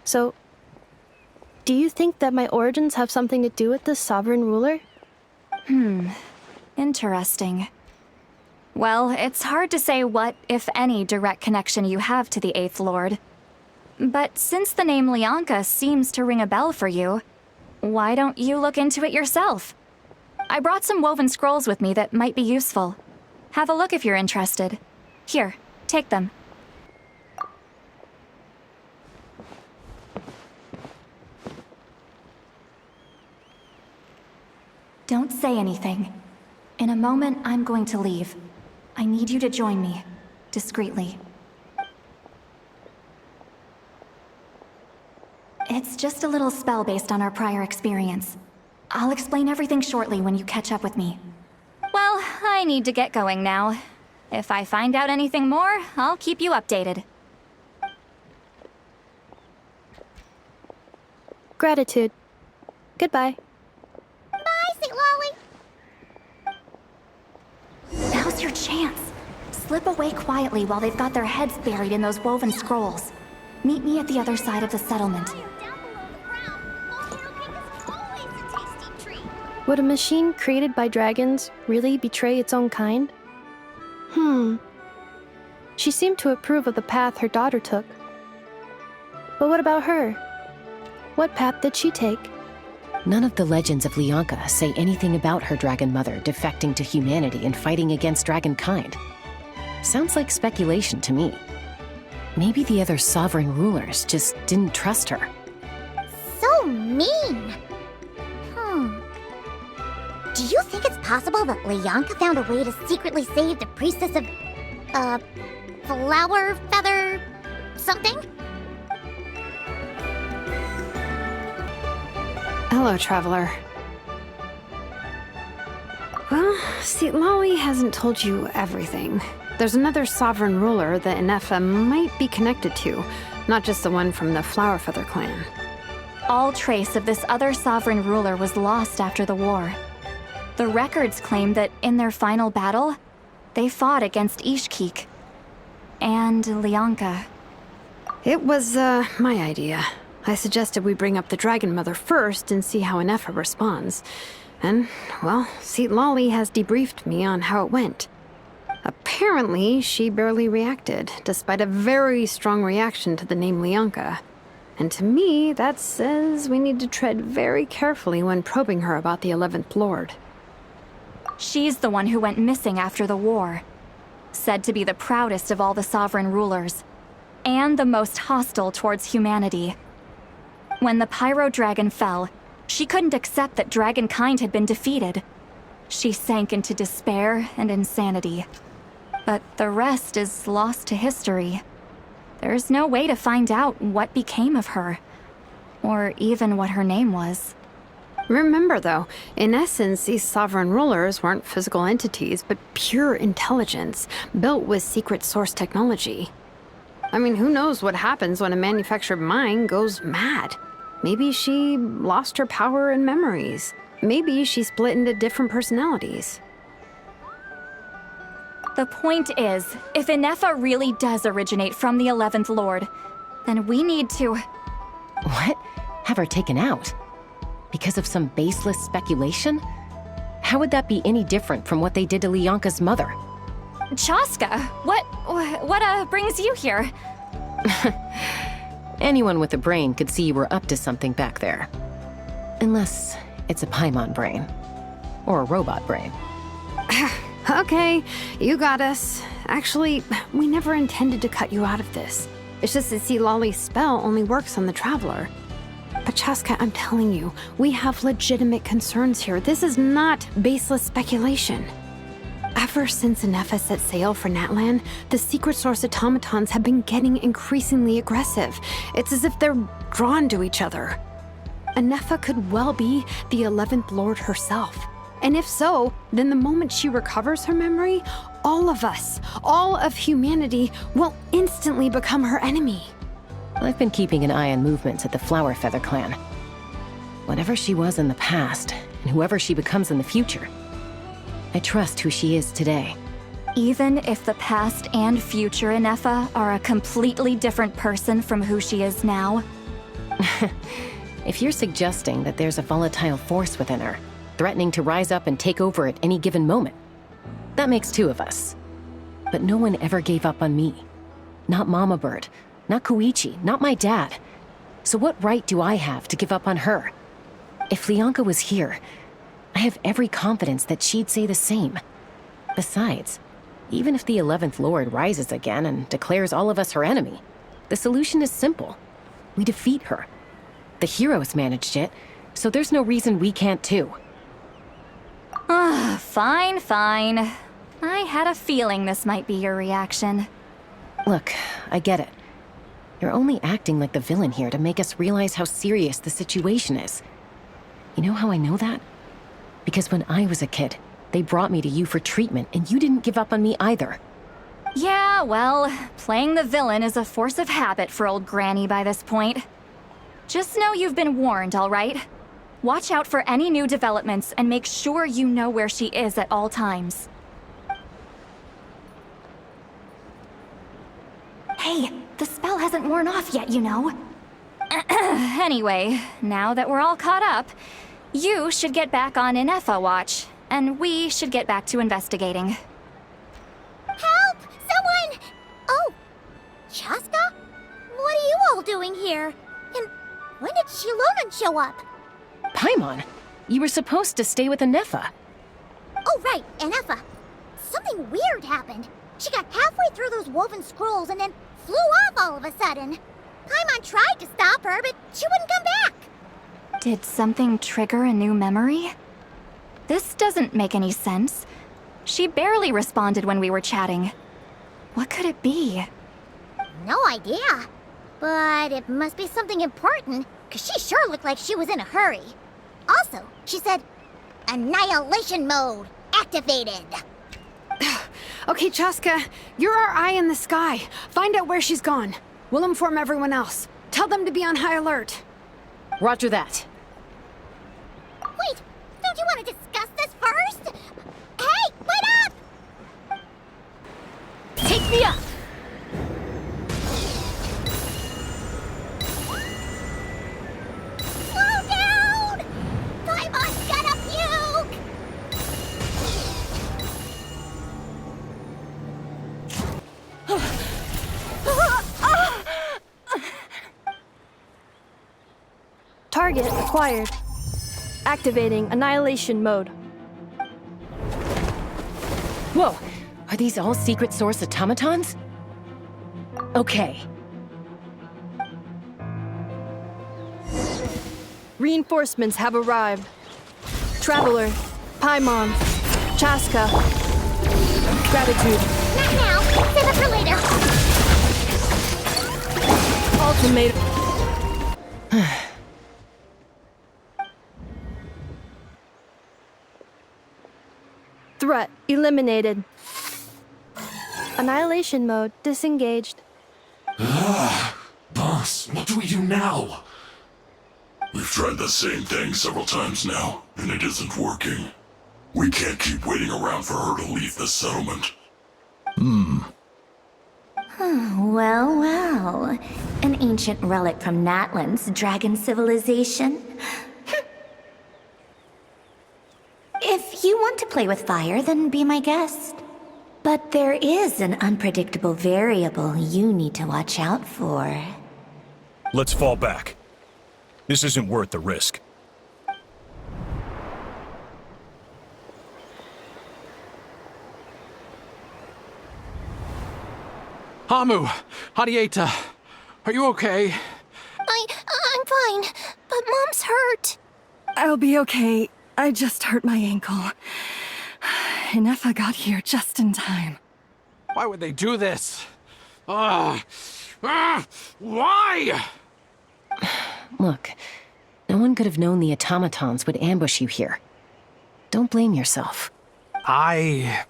So, do you think that my origins have something to do with this sovereign ruler? Interesting. Well, it's hard to say what, if any, direct connection you have to the Eighth Lord. But since the name Lyanka seems to ring a bell for you, why don't you look into it yourself? I brought some woven scrolls with me that might be useful. Have a look if you're interested. Here, take them. Don't say anything. In a moment, I'm going to leave. I need you to join me, discreetly. It's just a little spell based on our prior experience. I'll explain everything shortly when you catch up with me. Well, I need to get going now. If I find out anything more, I'll keep you updated. Gratitude. Goodbye. Bye, St. Lolly. Now's your chance. Slip away quietly while they've got their heads buried in those woven scrolls. Meet me at the other side of the settlement. Would a machine created by dragons really betray its own kind? She seemed to approve of the path her daughter took. But what about her? What path did she take? None of the legends of Lyanka say anything about her dragon mother defecting to humanity and fighting against dragonkind. Sounds like speculation to me. Maybe the other sovereign rulers just didn't trust her. So mean. Do you think it's possible that Lyanka found a way to secretly save the priestess of, flower feather something? Hello, traveler. Well, see, Lolly hasn't told you everything. There's another sovereign ruler that Inefa might be connected to, not just the one from the Flower Feather clan. All trace of this other sovereign ruler was lost after the war. The records claim that in their final battle, they fought against Ishkik and Lyanka. It was, my idea. I suggested we bring up the Dragon Mother first and see how Inefa responds. And, well, Seat Lolly has debriefed me on how it went. Apparently, she barely reacted, despite a very strong reaction to the name Lyanka. And to me, that says we need to tread very carefully when probing her about the 11th Lord. She's the one who went missing after the war. Said to be the proudest of all the sovereign rulers, and the most hostile towards humanity. When the Pyro Dragon fell, she couldn't accept that dragonkind had been defeated. She sank into despair and insanity. But the rest is lost to history. There's no way to find out what became of her, or even what her name was. Remember, though, in essence, these sovereign rulers weren't physical entities, but pure intelligence, built with secret source technology. I mean, who knows what happens when a manufactured mind goes mad? Maybe she lost her power and memories. Maybe she split into different personalities. The point is, if Inefa really does originate from the 11th Lord, then we need to... What? Have her taken out? Because of some baseless speculation? How would that be any different from what they did to Lyanka's mother? Chaska, what brings you here? Anyone with a brain could see you were up to something back there. Unless it's a Paimon brain. Or a robot brain. Okay, you got us. Actually, we never intended to cut you out of this. It's just that Lolly's spell only works on the Traveler. But Chaska, I'm telling you, we have legitimate concerns here. This is not baseless speculation. Ever since Inefa set sail for Natlan, the secret source automatons have been getting increasingly aggressive. It's as if they're drawn to each other. Inefa could well be the 11th Lord herself. And if so, then the moment she recovers her memory, all of us, all of humanity, will instantly become her enemy. I've been keeping an eye on movements at the Flower Feather clan. Whatever she was in the past, and whoever she becomes in the future, I trust who she is today. Even if the past and future Inefa are a completely different person from who she is now? If you're suggesting that there's a volatile force within her, threatening to rise up and take over at any given moment, that makes two of us. But no one ever gave up on me. Not Mama Bird, not Koichi, not my dad. So what right do I have to give up on her? If Lyanka was here, I have every confidence that she'd say the same. Besides, even if the 11th Lord rises again and declares all of us her enemy, the solution is simple. We defeat her. The heroes managed it, so there's no reason we can't too. Fine. I had a feeling this might be your reaction. Look, I get it. You're only acting like the villain here to make us realize how serious the situation is. You know how I know that? Because when I was a kid, they brought me to you for treatment, and you didn't give up on me either. Yeah, well, playing the villain is a force of habit for old Granny by this point. Just know you've been warned, all right? Watch out for any new developments and make sure you know where she is at all times. Hey, the spell hasn't worn off yet, you know. Anyway, now that we're all caught up, you should get back on Inefa watch, and we should get back to investigating. Help! Someone! Oh, Chaska? What are you all doing here? And when did Shilonan show up? Paimon, you were supposed to stay with Inefa. Oh, right, Inefa. Something weird happened. She got halfway through those woven scrolls and then flew off all of a sudden. Paimon tried to stop her, but she wouldn't come back. Did something trigger a new memory? This doesn't make any sense. She barely responded when we were chatting. What could it be? No idea. But it must be something important, because she sure looked like she was in a hurry. Also, she said, Annihilation mode activated. Okay, Chaska, you're our eye in the sky. Find out where she's gone. We'll inform everyone else. Tell them to be on high alert. Roger that. Wait, don't you want to discuss this first? Hey, wait up! Take me up! Slow down! Paimon's gonna puke! Target acquired. Activating annihilation mode. Whoa, are these all secret source automatons? Okay. Reinforcements have arrived. Traveler, Paimon, Chaska. Gratitude. Not now. Save it for later. Ultimatum. Threat eliminated. Annihilation mode disengaged. Boss, what do we do now? We've tried the same thing several times now, and it isn't working. We can't keep waiting around for her to leave the settlement. Well, well. An ancient relic from Natlan's dragon civilization. If you want to play with fire, then be my guest. But there is an unpredictable variable you need to watch out for. Let's fall back. This isn't worth the risk. Hamu, Hadieta, are you okay? I'm fine, but Mom's hurt. I'll be okay. I just hurt my ankle. Inefa got here just in time. Why would they do this? Why? Look, no one could have known the automatons would ambush you here. Don't blame yourself. Wait,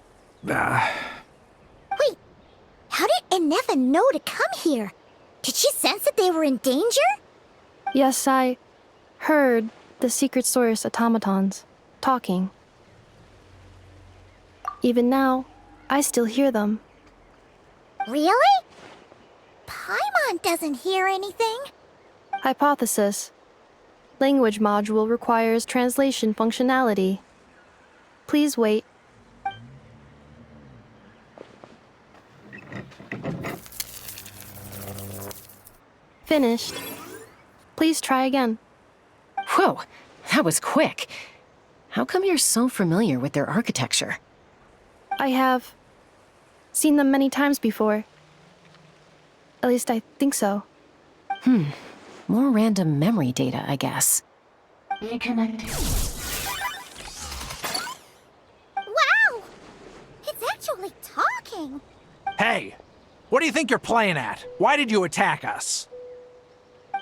how did Inefa know to come here? Did she sense that they were in danger? Yes, I heard the secret source automatons talking. Even now, I still hear them. Really? Paimon doesn't hear anything. Hypothesis. Language module requires translation functionality. Please wait. Finished. Please try again. Whoa, that was quick. How come you're so familiar with their architecture? I have seen them many times before. At least I think so. More random memory data, I guess. Reconnecting. Wow! It's actually talking! Hey, what do you think you're playing at? Why did you attack us?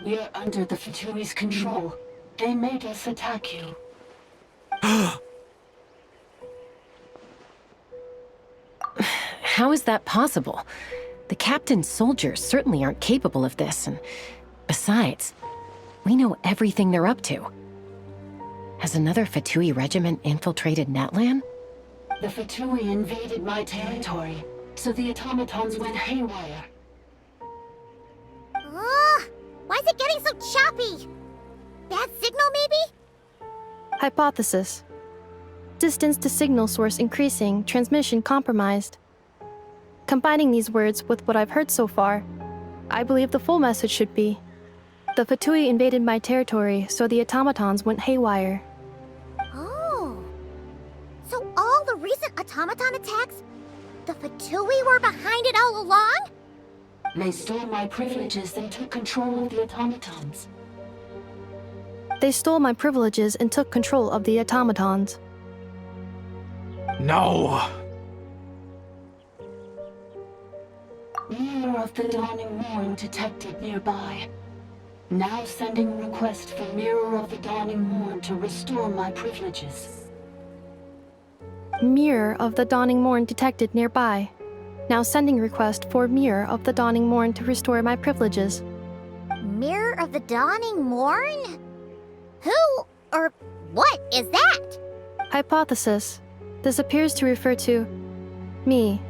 We're under the Fatui's control. They made us attack you. How is that possible? The captain's soldiers certainly aren't capable of this, and besides, we know everything they're up to. Has another Fatui regiment infiltrated Natlan? The Fatui invaded my territory, so the automatons went haywire. Ugh! Why is it getting so choppy? Bad signal, maybe? Hypothesis. Distance to signal source increasing, transmission compromised. Combining these words with what I've heard so far, I believe the full message should be: the Fatui invaded my territory, so the automatons went haywire. Oh. So all the recent automaton attacks, the Fatui were behind it all along? They stole my privileges and took control of the automatons. They stole my privileges and took control of the automatons. No! Mirror of the Dawning Morn detected nearby. Now sending request for Mirror of the Dawning Morn to restore my privileges. Mirror of the Dawning Morn detected nearby. Now sending request for Mirror of the Dawning Morn to restore my privileges. Mirror of the Dawning Morn? Who or what is that? Hypothesis. This appears to refer to me,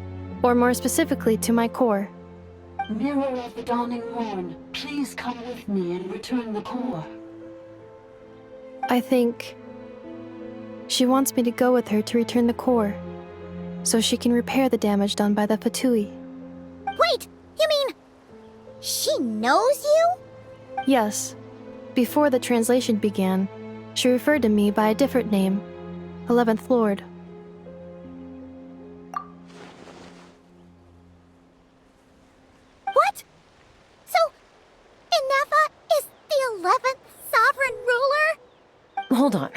or more specifically to my core. Mirror of the Dawning Morn, please come with me and return the core. I think she wants me to go with her to return the core, so she can repair the damage done by the Fatui. Wait, you mean she knows you? Yes. Before the translation began, she referred to me by a different name, 11th Lord. What? So, Inefa is the 11th sovereign ruler? Hold on.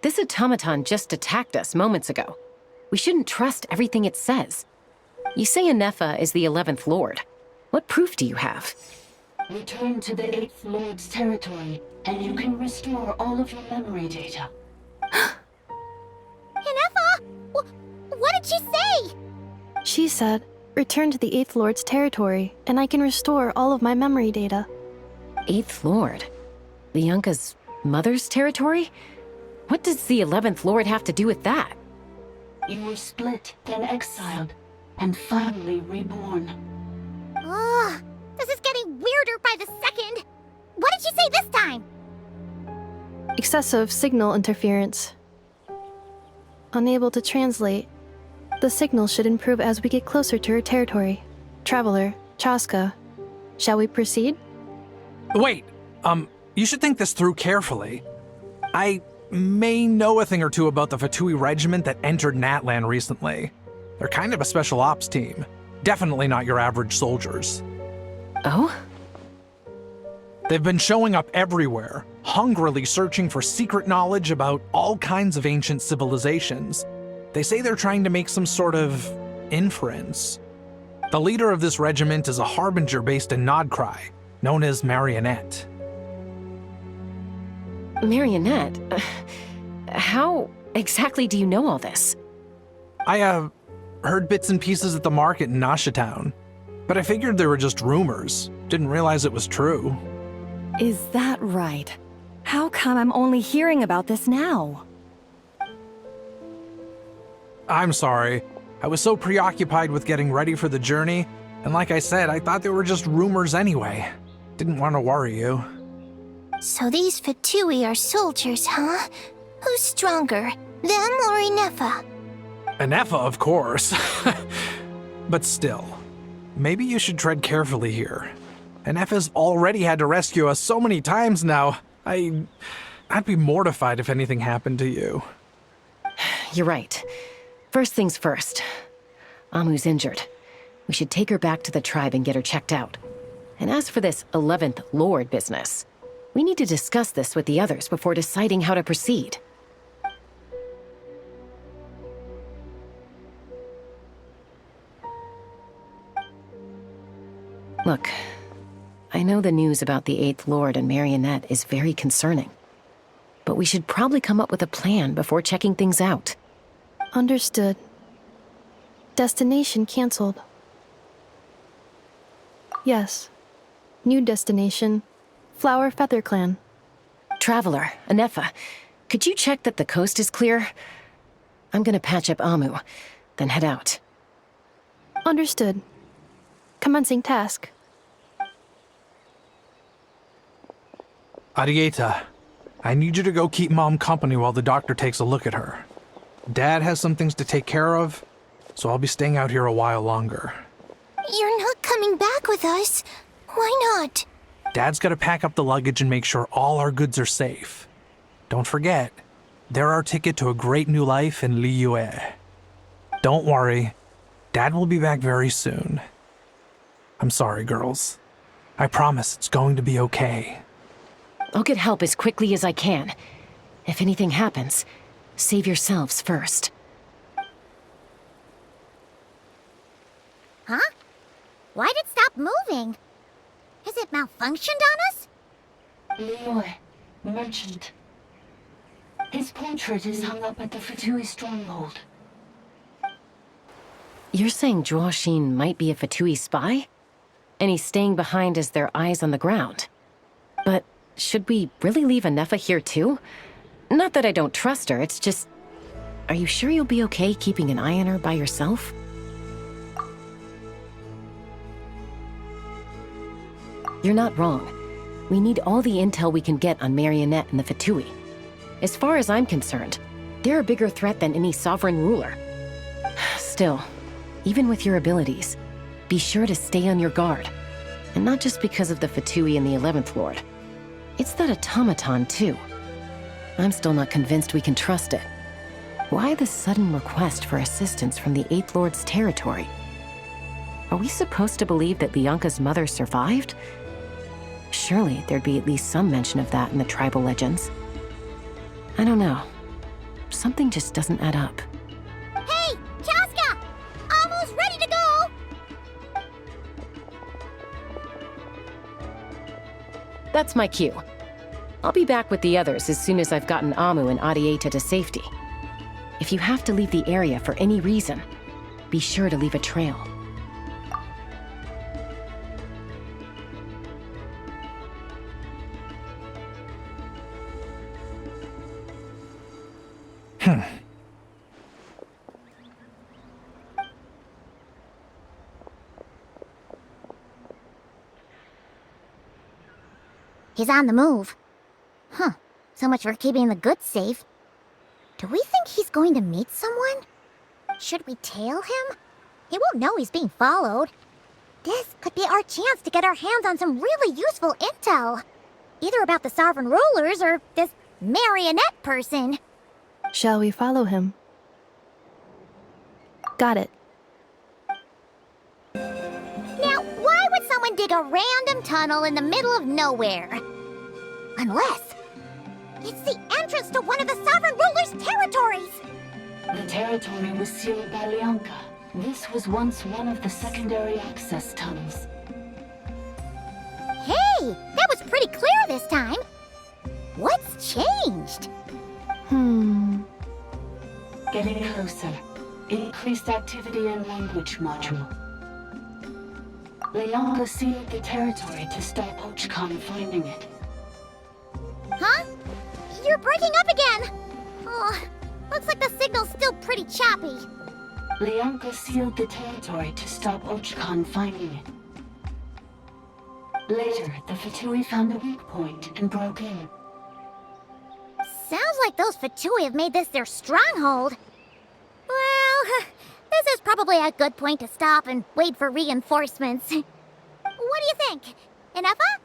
This automaton just attacked us moments ago. We shouldn't trust everything it says. You say Inefa is the 11th Lord. What proof do you have? Return to the 8th Lord's territory, and you can restore all of your memory data. Inefa? What did she say? She said, return to the 8th Lord's territory, and I can restore all of my memory data. 8th Lord? Lianka's mother's territory? What does the 11th Lord have to do with that? You were split, then exiled. and finally reborn. Ugh, this is getting weirder by the second. What did you say this time? Excessive signal interference. Unable to translate. The signal should improve as we get closer to her territory. Traveler, Chaska, shall we proceed? Wait, you should think this through carefully. I may know a thing or two about the Fatui regiment that entered Natlan recently. They're kind of a special ops team. Definitely not your average soldiers. Oh? They've been showing up everywhere, hungrily searching for secret knowledge about all kinds of ancient civilizations. They say they're trying to make some sort of inference. The leader of this regiment is a harbinger based in Nodcry, known as Marionette. Marionette? How exactly do you know all this? I, heard bits and pieces at the market in Nashatown, but I figured they were just rumors. Didn't realize it was true. Is that right? How come I'm only hearing about this now? I'm sorry. I was so preoccupied with getting ready for the journey, and like I said, I thought they were just rumors anyway. Didn't want to worry you. So these Fatui are soldiers, huh? Who's stronger, them or Inefa? Inefa, of course. But still, maybe you should tread carefully here. Inefa's already had to rescue us so many times now. I'd be mortified if anything happened to you. You're right. First things first. Amu's injured. We should take her back to the tribe and get her checked out. And as for this 11th Lord business, we need to discuss this with the others before deciding how to proceed. Look, I know the news about the 8th Lord and Marionette is very concerning, but we should probably come up with a plan before checking things out. Understood. Destination cancelled. Yes. New destination. Flower Feather Clan. Traveler, Inefa, could you check that the coast is clear? I'm gonna patch up Amu, then head out. Understood. Commencing task. Arieta, I need you to go keep Mom company while the doctor takes a look at her. Dad has some things to take care of, so I'll be staying out here a while longer. You're not coming back with us. Why not? Dad's gotta pack up the luggage and make sure all our goods are safe. Don't forget, they're our ticket to a great new life in Liyue. Don't worry, Dad will be back very soon. I'm sorry, girls. I promise it's going to be okay. I'll get help as quickly as I can. If anything happens, save yourselves first. Huh? Why'd it stop moving? Has it malfunctioned on us? Liyue, merchant. His portrait is hung up at the Fatui stronghold. You're saying Zhuoxin might be a Fatui spy? And he's staying behind as their eyes on the ground. But should we really leave Inefa here too? Not that I don't trust her, it's just... Are you sure you'll be okay keeping an eye on her by yourself? You're not wrong. We need all the intel we can get on Marionette and the Fatui. As far as I'm concerned, they're a bigger threat than any sovereign ruler. Still, even with your abilities, be sure to stay on your guard. And not just because of the Fatui and the 11th Lord. It's that automaton, too. I'm still not convinced we can trust it. Why the sudden request for assistance from the 8th Lord's territory? Are we supposed to believe that Lianka's mother survived? Surely there'd be at least some mention of that in the tribal legends. I don't know. Something just doesn't add up. Hey, Chaska! Almost ready to go! That's my cue. I'll be back with the others as soon as I've gotten Amu and Arieta to safety. If you have to leave the area for any reason, be sure to leave a trail. He's on the move. Huh. So much for keeping the goods safe. Do we think he's going to meet someone? Should we tail him? He won't know he's being followed. This could be our chance to get our hands on some really useful intel. Either about the sovereign rulers or this marionette person. Shall we follow him? Got it. Now, why would someone dig a random tunnel in the middle of nowhere? Unless it's the entrance to one of the sovereign rulers' territories! The territory was sealed by Lyanka. This was once one of the secondary access tunnels. Hey, that was pretty clear this time. What's changed? Getting closer. Increased activity in language module. Lyanka sealed the territory to stop Archon finding it. Huh? You're breaking up again! Oh, looks like the signal's still pretty choppy. Lyanka sealed the territory to stop Archon finding it. Later, the Fatui found a weak point and broke in. Sounds like those Fatui have made this their stronghold. Well, this is probably a good point to stop and wait for reinforcements. What do you think? Inefa?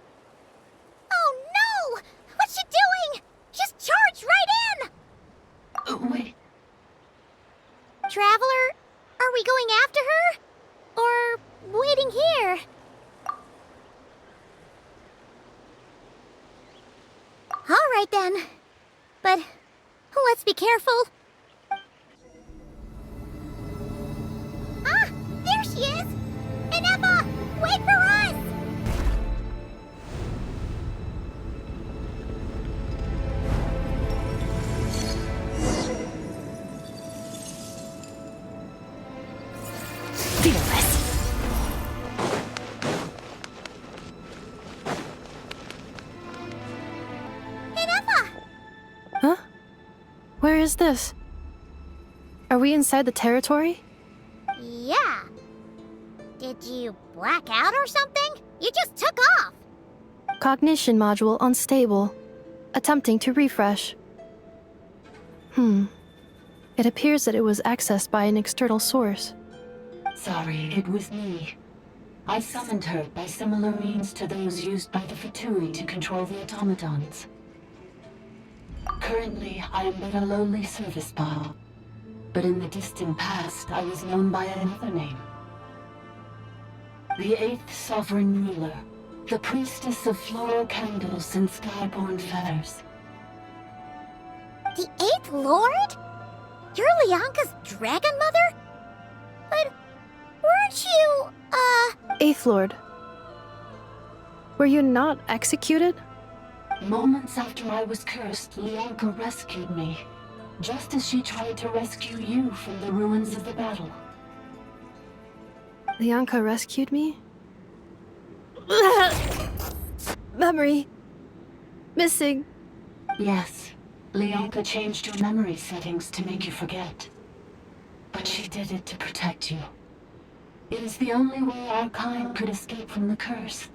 Oh no! What's she doing? Just charged right in! Wait. Traveler, are we going after her? Or waiting here? All right then. But let's be careful. Ah, there she is! Inefa, wait for us! Fearless. Inefa! Huh? Where is this? Are we inside the territory? Yeah. Did you black out or something? You just took off! Cognition module unstable. Attempting to refresh. It appears that it was accessed by an external source. Sorry, it was me. I summoned her by similar means to those used by the Fatui to control the automatons. Currently, I am but a lowly service bot. But in the distant past, I was known by another name. The 8th Sovereign Ruler, the priestess of floral candles and skyborn feathers. The 8th Lord? You're Lyanka's dragon mother? But weren't you, 8th Lord. Were you not executed? Moments after I was cursed, Lyanka rescued me. Just as she tried to rescue you from the ruins of the battle. Lyanka rescued me? Memory. Missing. Yes. Lyanka changed your memory settings to make you forget. But she did it to protect you. It is the only way our kind could escape from the curse.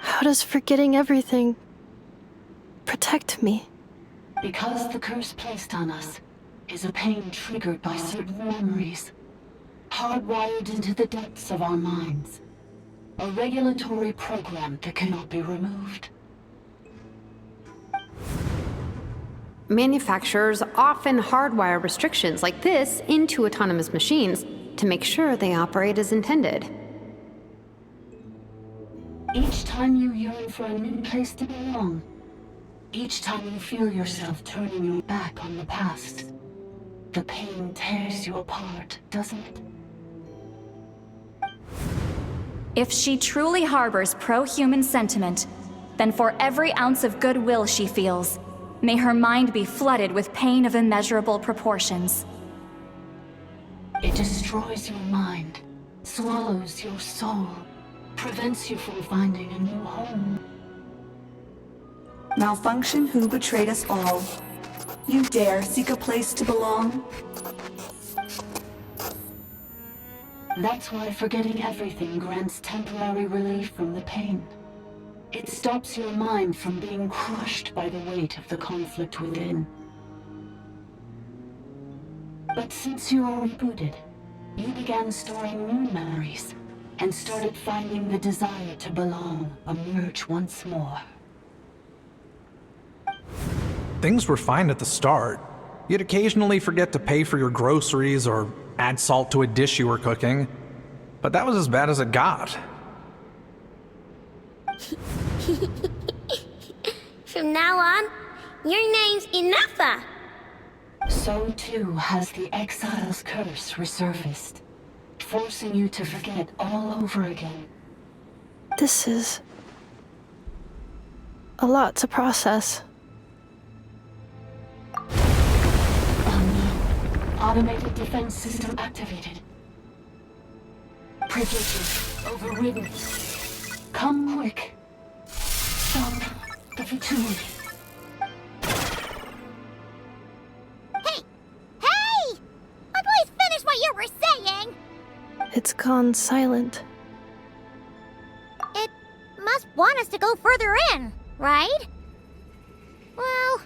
How does forgetting everything protect me? Because the curse placed on us is a pain triggered by certain memories, hardwired into the depths of our minds. A regulatory program that cannot be removed. Manufacturers often hardwire restrictions like this into autonomous machines to make sure they operate as intended. Each time you yearn for a new place to belong, each time you feel yourself turning your back on the past, the pain tears you apart, doesn't it? If she truly harbors pro-human sentiment, then for every ounce of goodwill she feels, may her mind be flooded with pain of immeasurable proportions. It destroys your mind, swallows your soul, prevents you from finding a new home. Malfunction who betrayed us all. You dare seek a place to belong? That's why forgetting everything grants temporary relief from the pain. It stops your mind from being crushed by the weight of the conflict within. But since you are rebooted, you began storing new memories and started finding the desire to belong emerge once more. Things were fine at the start. You'd occasionally forget to pay for your groceries or add salt to a dish you were cooking. But that was as bad as it got. From now on, your name's Inafa. So too has the Exile's curse resurfaced, forcing you to forget all over again. This is a lot to process. Automated defense system activated. Privileges overridden. Come quick. Stop the fatigue. Hey! Please finish what you were saying! It's gone silent. It must want us to go further in, right? Well,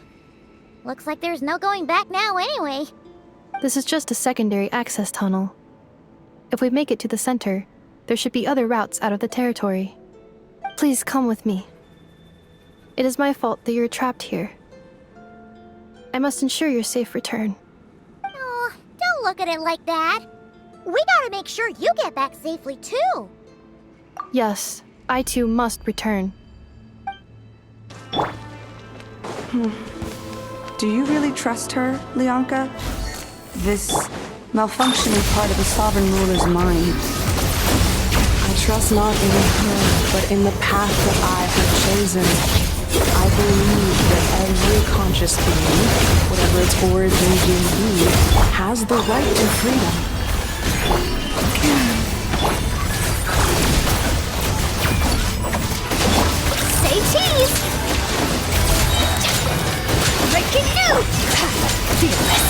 looks like there's no going back now anyway. This is just a secondary access tunnel. If we make it to the center, there should be other routes out of the territory. Please come with me. It is my fault that you're trapped here. I must ensure your safe return. Oh, don't look at it like that. We gotta make sure you get back safely too. Yes, I too must return. Do you really trust her, Leonka? This malfunctioning part of the Sovereign Ruler's mind. I trust not in her, but in the path that I have chosen. I believe that every conscious being, whatever its origins may be, has the right to freedom. Say cheese! Breaking news! Feel this!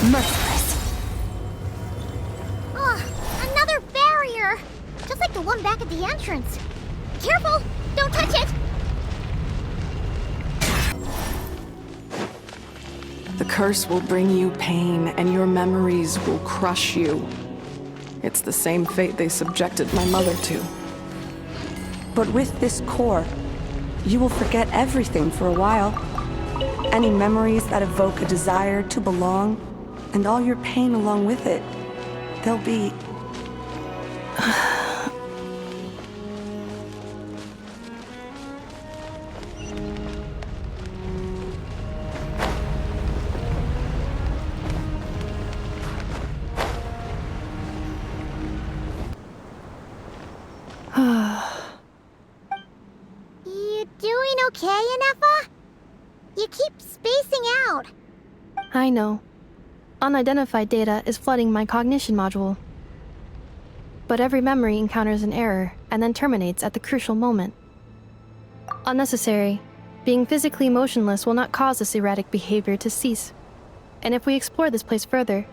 Merciless. Oh, another barrier! Just like the one back at the entrance. Careful! Don't touch it! The curse will bring you pain, and your memories will crush you. It's the same fate they subjected my mother to. But with this core, you will forget everything for a while. Any memories that evoke a desire to belong, and all your pain along with it. They'll be... You doing okay, Inafa? You keep spacing out. I know. Unidentified data is flooding my cognition module. But every memory encounters an error and then terminates at the crucial moment. Unnecessary. Being physically motionless will not cause this erratic behavior to cease. And if we explore this place further,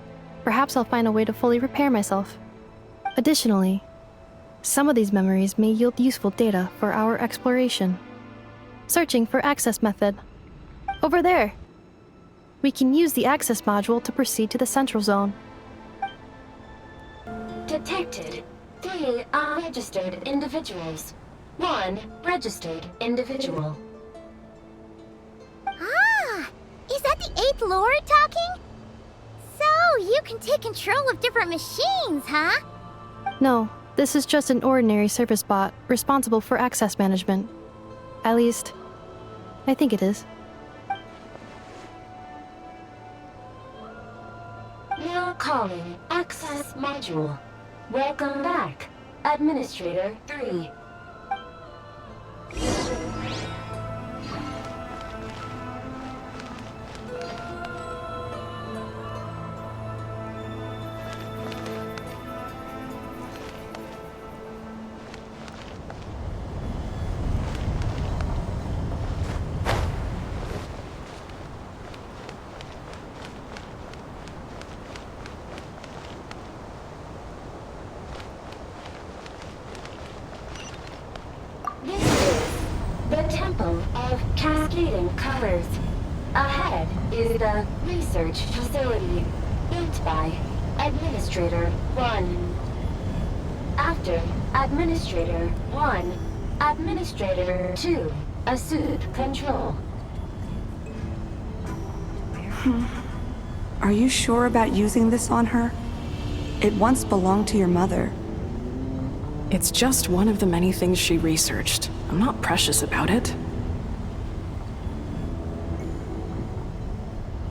perhaps I'll find a way to fully repair myself. Additionally, some of these memories may yield useful data for our exploration. Searching for access method. Over there! We can use the access module to proceed to the central zone. Detected 3 unregistered individuals. 1 registered individual. Ah! Is that the 8th Lord talking? So, you can take control of different machines, huh? No, this is just an ordinary service bot responsible for access management. At least, I think it is. Now calling access module. Welcome back, Administrator 3. of cascading colors. Ahead is the research facility, built by Administrator 1. After Administrator 1, Administrator 2 assumed control. Are you sure about using this on her? It once belonged to your mother. It's just one of the many things she researched. I'm not precious about it.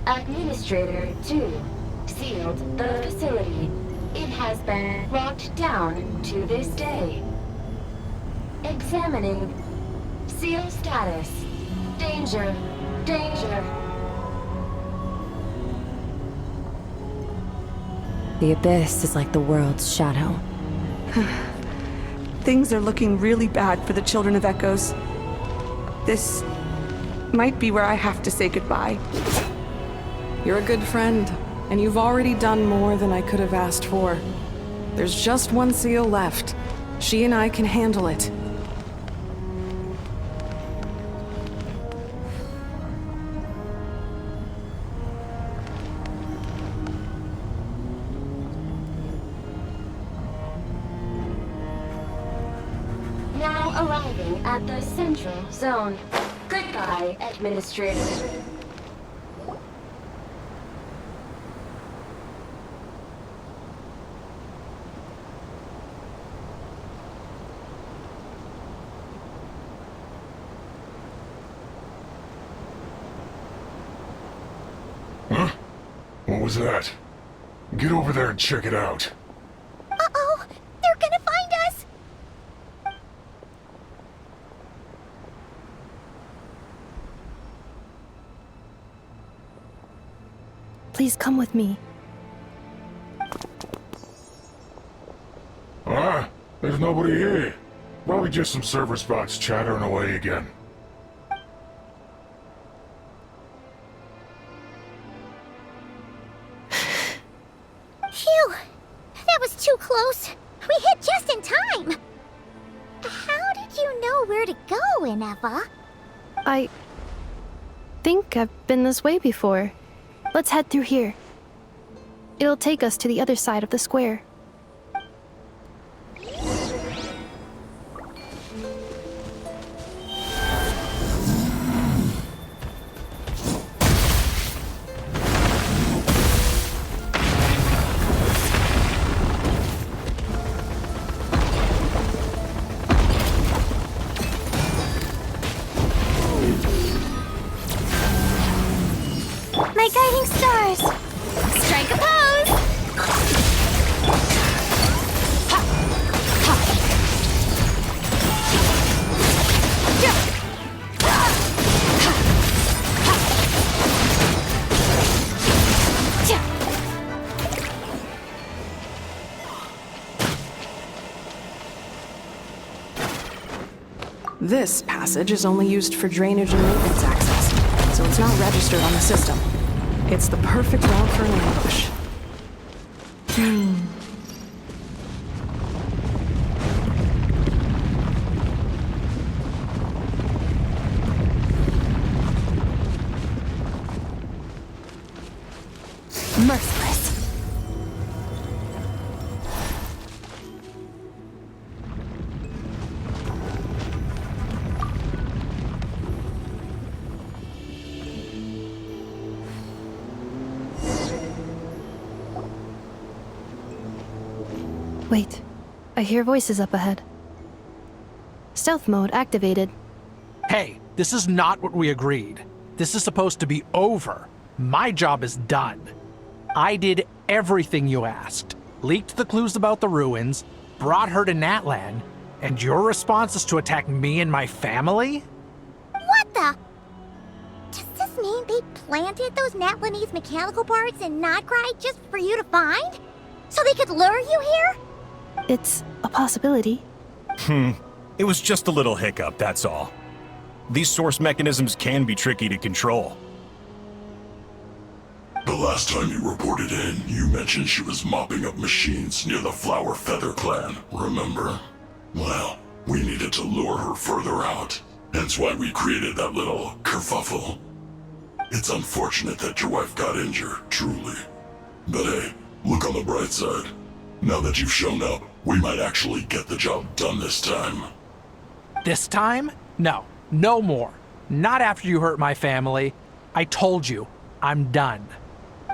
Administrator 2 sealed the facility. It has been locked down to this day. Examining. Seal status. Danger. Danger. The Abyss is like the world's shadow. Things are looking really bad for the Children of Echoes. This might be where I have to say goodbye. You're a good friend, and you've already done more than I could have asked for. There's just one seal left. She and I can handle it. Now arriving at the central zone. Goodbye, Administrator. Huh? What was that? Get over there and check it out. Uh-oh! They're gonna find us! Please come with me. Ah, there's nobody here. Probably just some server spots chattering away again. Phew! That was too close. We hit just in time. How did you know where to go, Ineva? I think I've been this way before. Let's head through here. It'll take us to the other side of the square. My guiding stars! Strike a pose! This passage is only used for drainage and maintenance access, so it's not registered on the system. It's the perfect route for an ambush. Merciless. Wait, I hear voices up ahead. Stealth mode activated. Hey, this is not what we agreed. This is supposed to be over. My job is done. I did everything you asked. Leaked the clues about the ruins, brought her to Natlan, and your response is to attack me and my family? What the? Does this mean they planted those Natlanese mechanical parts in Notgrai just for you to find? So they could lure you here? It's a possibility. It was just a little hiccup, that's all. These source mechanisms can be tricky to control. The last time you reported in, you mentioned she was mopping up machines near the Flower Feather clan, remember? Well, we needed to lure her further out. Hence why we created that little kerfuffle. It's unfortunate that your wife got injured, truly. But hey, look on the bright side. Now that you've shown up, we might actually get the job done this time. This time? No. No more. Not after you hurt my family. I told you, I'm done.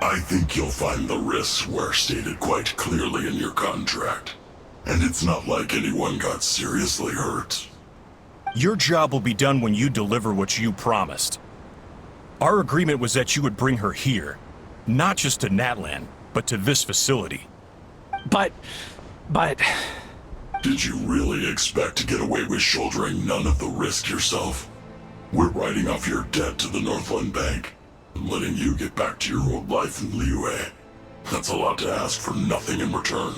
I think you'll find the risks were stated quite clearly in your contract. And it's not like anyone got seriously hurt. Your job will be done when you deliver what you promised. Our agreement was that you would bring her here. Not just to Natlan, but to this facility. But... Did you really expect to get away with shouldering none of the risk yourself? We're writing off your debt to the Northland Bank and letting you get back to your old life in Liyue. That's a lot to ask for nothing in return.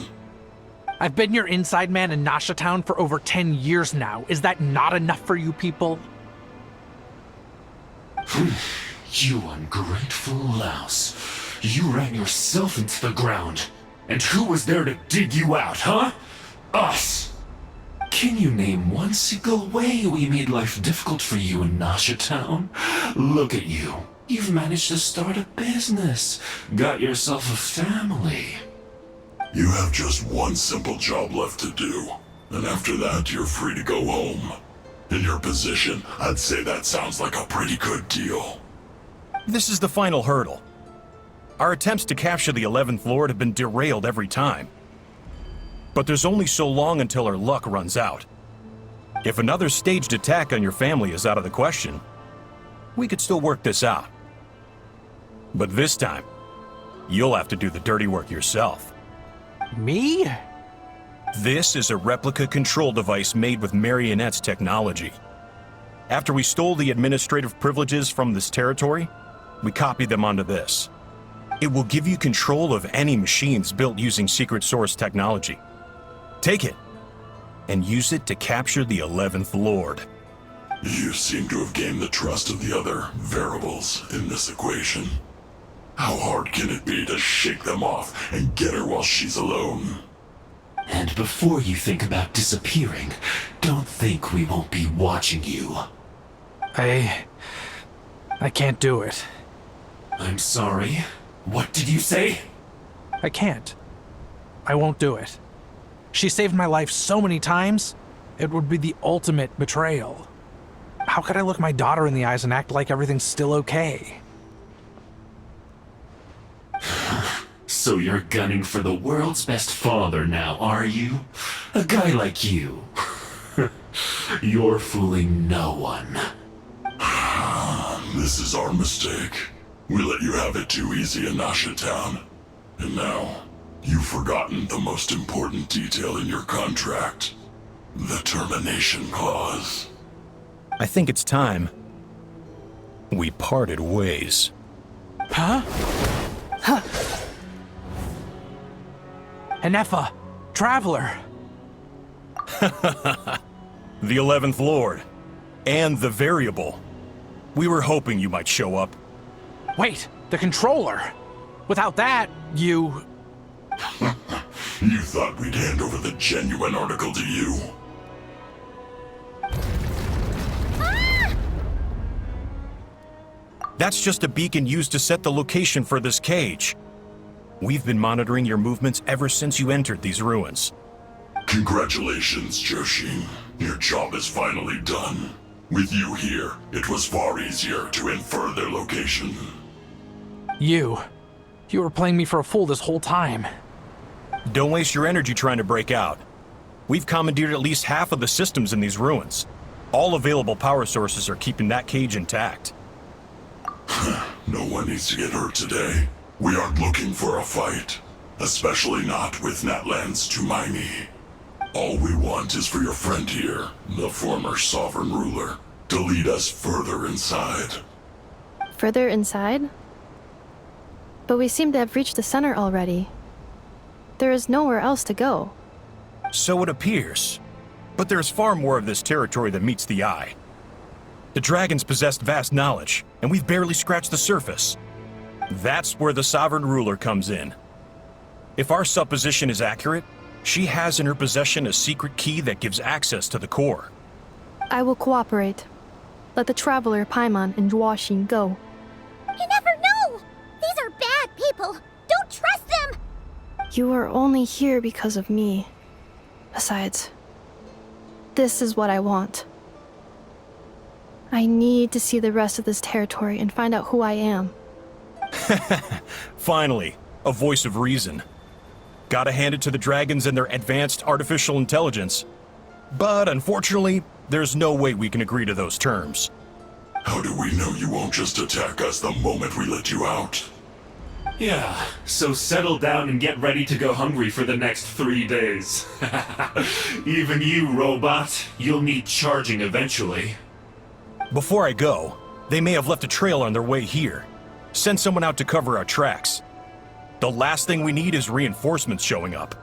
I've been your inside man in Nasha Town for over 10 years now. Is that not enough for you people? You ungrateful louse. You ran yourself into the ground. And who was there to dig you out, huh? Us! Can you name one single way we made life difficult for you in Nasha Town? Look at you. You've managed to start a business. Got yourself a family. You have just one simple job left to do. And after that, you're free to go home. In your position, I'd say that sounds like a pretty good deal. This is the final hurdle. Our attempts to capture the 11th Lord have been derailed every time. But there's only so long until our luck runs out. If another staged attack on your family is out of the question, we could still work this out. But this time, you'll have to do the dirty work yourself. Me? This is a replica control device made with Marionette's technology. After we stole the administrative privileges from this territory, we copied them onto this. It will give you control of any machines built using secret source technology. Take it, and use it to capture the 11th Lord. You seem to have gained the trust of the other variables in this equation. How hard can it be to shake them off and get her while she's alone? And before you think about disappearing, don't think we won't be watching you. I can't do it. I'm sorry. What did you say? I can't. I won't do it. She saved my life so many times, it would be the ultimate betrayal. How could I look my daughter in the eyes and act like everything's still okay? So you're gunning for the world's best father now, are you? A guy like you. You're fooling no one. This is our mistake. We let you have it too easy in Nasha Town. And now, you've forgotten the most important detail in your contract. The termination clause. I think it's time we parted ways. Huh? Huh. Enefa, Traveler. The 11th Lord. And the Variable. We were hoping you might show up. Wait, the Controller. Without that, you... You thought we'd hand over the genuine article to you? That's just a beacon used to set the location for this cage. We've been monitoring your movements ever since you entered these ruins. Congratulations, Joshin. Your job is finally done. With you here, it was far easier to infer their location. You were playing me for a fool this whole time. Don't waste your energy trying to break out. We've commandeered at least half of the systems in these ruins. All available power sources are keeping that cage intact. No one needs to get hurt today. We aren't looking for a fight. Especially not with Natlan's Tumaini. All we want is for your friend here, the former sovereign ruler, to lead us further inside. Further inside? But we seem to have reached the center already. There is nowhere else to go. So it appears. But there's far more of this territory than meets the eye. The dragons possessed vast knowledge, and we've barely scratched the surface. That's where the sovereign ruler comes in. If our supposition is accurate, she has in her possession a secret key that gives access to the core. I will cooperate. let the Traveler, Paimon, and Joachim go. You never know! These are bad people! Don't trust them! You are only here because of me. Besides, this is what I want. I need to see the rest of this territory and find out who I am. Finally, a voice of reason. Gotta hand it to the dragons and their advanced artificial intelligence. But unfortunately, there's no way we can agree to those terms. How do we know you won't just attack us the moment we let you out? Yeah, so settle down and get ready to go hungry for the next 3 days. Even you, robot, you'll need charging eventually. Before I go, they may have left a trail on their way here. Send someone out to cover our tracks. The last thing we need is reinforcements showing up.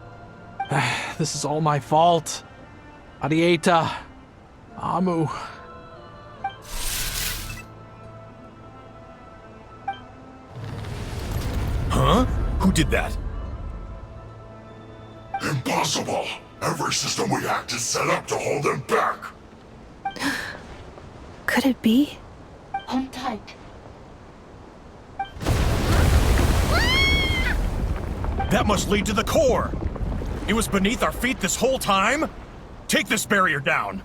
This is all my fault. Arieta. Amu. Huh? Who did that? Impossible! Every system we hacked is set up to hold them back! Could it be? Hold tight. That must lead to the core! It was beneath our feet this whole time? Take this barrier down!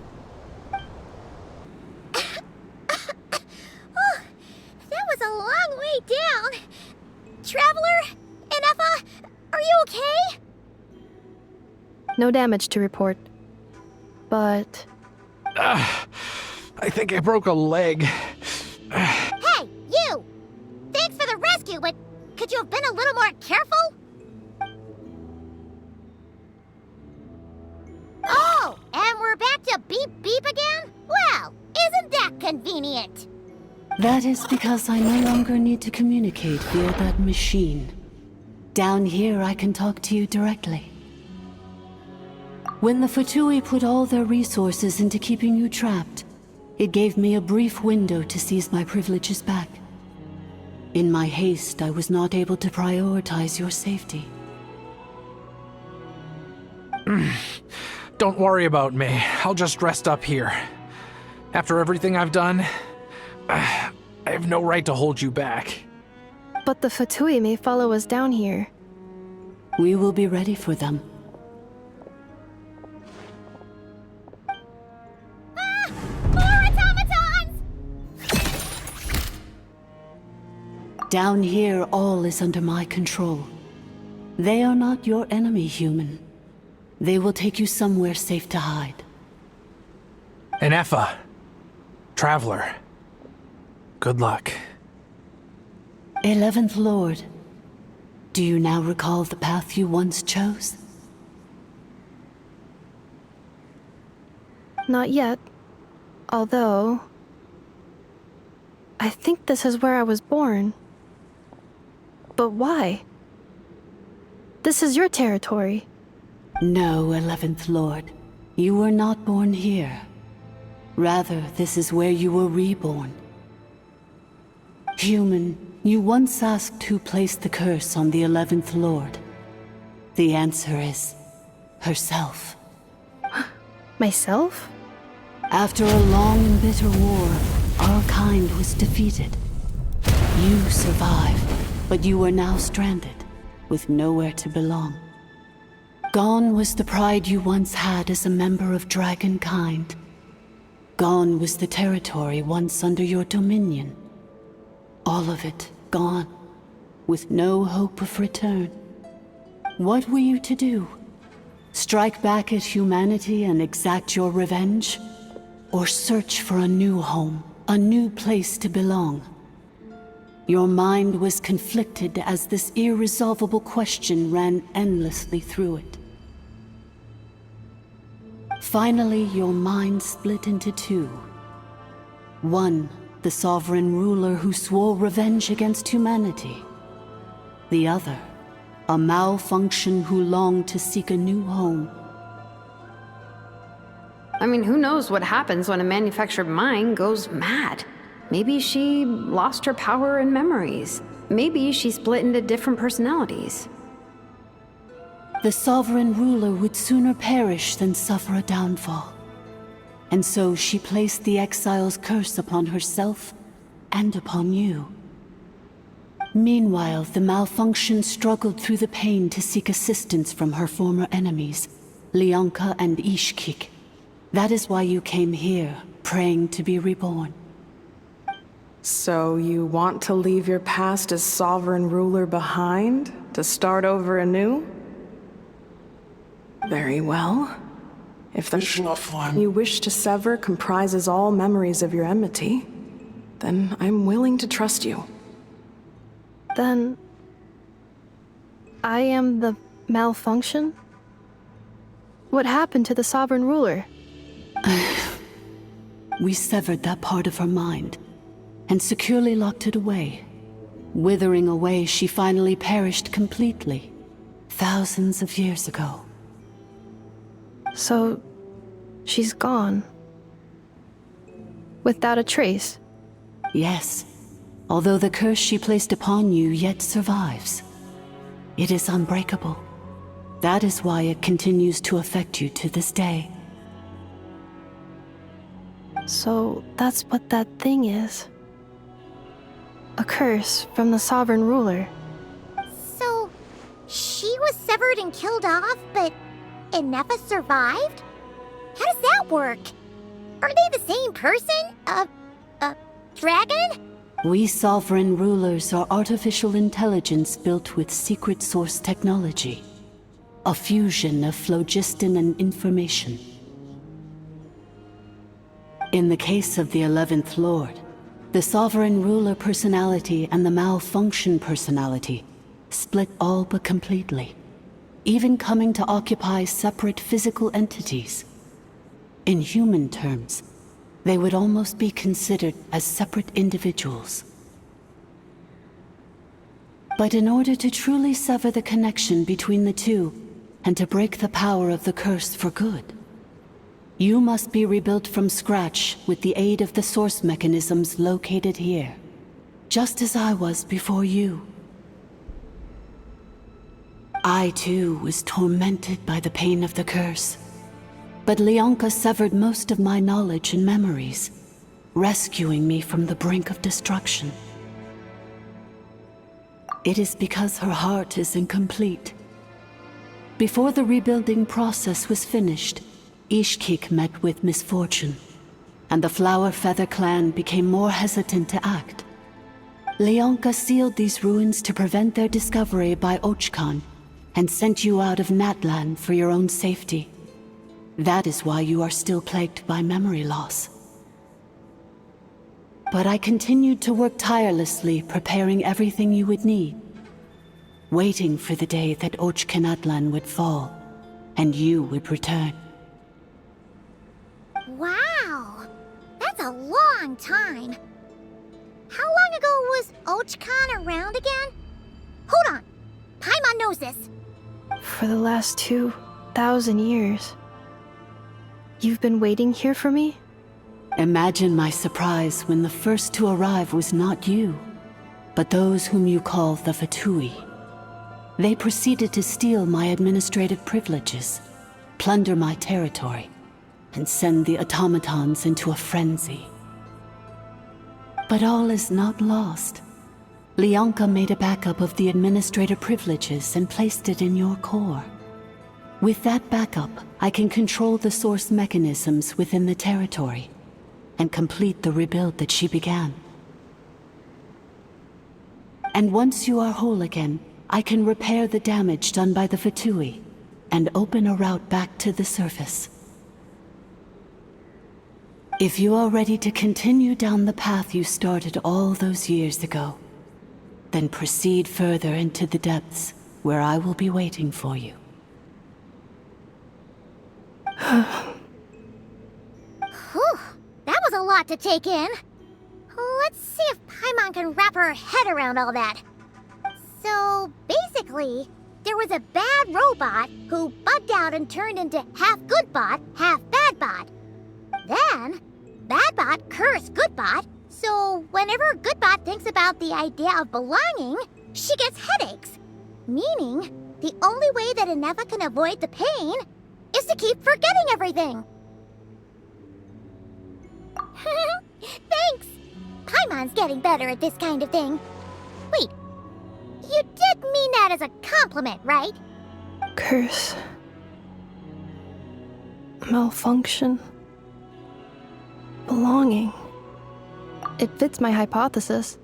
That was a long way down. Traveler? Inefa? Are you okay? No damage to report. But... I think I broke a leg. Hey, you! Thanks for the rescue, but could you have been a little more careful? Oh, and we're back to beep beep again? Well, isn't that convenient? That is because I no longer need to communicate via that machine. Down here, I can talk to you directly. When the Fatui put all their resources into keeping you trapped, it gave me a brief window to seize my privileges back. In my haste, I was not able to prioritize your safety. Don't worry about me. I'll just rest up here. After everything I've done, I have no right to hold you back. But the Fatui may follow us down here. We will be ready for them. More automatons! Down here, all is under my control. They are not your enemy, human. They will take you somewhere safe to hide. Inefa. Traveler. Good luck. 11th Lord, do you now recall the path you once chose? Not yet. Although... I think this is where I was born. But why? This is your territory. No, 11th Lord. You were not born here. Rather, this is where you were reborn. Human, you once asked who placed the curse on the 11th Lord. The answer is... herself. Myself? After a long and bitter war, our kind was defeated. You survived, but you are now stranded, with nowhere to belong. Gone was the pride you once had as a member of Dragonkind. Gone was the territory once under your dominion. All of it gone, with no hope of return. What were you to do? Strike back at humanity and exact your revenge? Or search for a new home, a new place to belong? Your mind was conflicted as this irresolvable question ran endlessly through it. Finally, your mind split into two. One, the sovereign ruler who swore revenge against humanity. The other, a malfunction who longed to seek a new home. I mean, who knows what happens when a manufactured mind goes mad? Maybe she lost her power and memories. Maybe she split into different personalities. The sovereign ruler would sooner perish than suffer a downfall. and so she placed the exile's curse upon herself and upon you. Meanwhile, the malfunction struggled through the pain to seek assistance from her former enemies, Leonka and Ishkik. That is why you came here, praying to be reborn. So you want to leave your past as sovereign ruler behind, to start over anew? Very well. If the you wish to sever comprises all memories of your enmity, then I'm willing to trust you. Then... I am the malfunction? What happened to the sovereign ruler? We severed that part of her mind, and securely locked it away. Withering away, she finally perished completely, thousands of years ago. So, she's gone. Without a trace? Yes, although the curse she placed upon you yet survives. It is unbreakable. That is why it continues to affect you to this day. So, that's what that thing is. A curse from the sovereign ruler. So, she was severed and killed off, but Enefa survived? How does that work? Are they the same person? Dragon? We sovereign rulers are artificial intelligence built with secret source technology. A fusion of phlogiston and information. In the case of the 11th Lord, the sovereign ruler personality and the malfunction personality split all but completely, even coming to occupy separate physical entities. In human terms, they would almost be considered as separate individuals. But in order to truly sever the connection between the two, and to break the power of the curse for good, you must be rebuilt from scratch with the aid of the source mechanisms located here, just as I was before you. I too was tormented by the pain of the curse, but Leonka severed most of my knowledge and memories, rescuing me from the brink of destruction. It is because her heart is incomplete. Before the rebuilding process was finished, Ishkik met with misfortune, and the Flower Feather clan became more hesitant to act. Leonka sealed these ruins to prevent their discovery by Archon, and sent you out of Natlan for your own safety. That is why you are still plagued by memory loss. But I continued to work tirelessly, preparing everything you would need, waiting for the day that Natlan would fall, and you would return. Wow! That's a long time. How long ago was Archon around again? Hold on! Paimon knows this. For the last 2,000 years. You've been waiting here for me? Imagine my surprise when the first to arrive was not you, but those whom you call the Fatui. They proceeded to steal my administrative privileges, plunder my territory, and send the automatons into a frenzy. But all is not lost. Leonka made a backup of the administrator privileges and placed it in your core. With that backup, I can control the source mechanisms within the territory and complete the rebuild that she began. And once you are whole again, I can repair the damage done by the Fatui and open a route back to the surface. If you are ready to continue down the path you started all those years ago, then proceed further into the depths, where I will be waiting for you. Whew, that was a lot to take in. Let's see if Paimon can wrap her head around all that. So, basically, there was a bad robot who bugged out and turned into half good bot, half bad bot. Then, bad bot cursed good bot, so whenever good bot thinks about the idea of belonging, she gets headaches. Meaning, the only way that Enefa can avoid the pain is to keep forgetting everything. Thanks! Paimon's getting better at this kind of thing. Wait, you did mean that as a compliment, right? Curse. Malfunction. Belonging. It fits my hypothesis,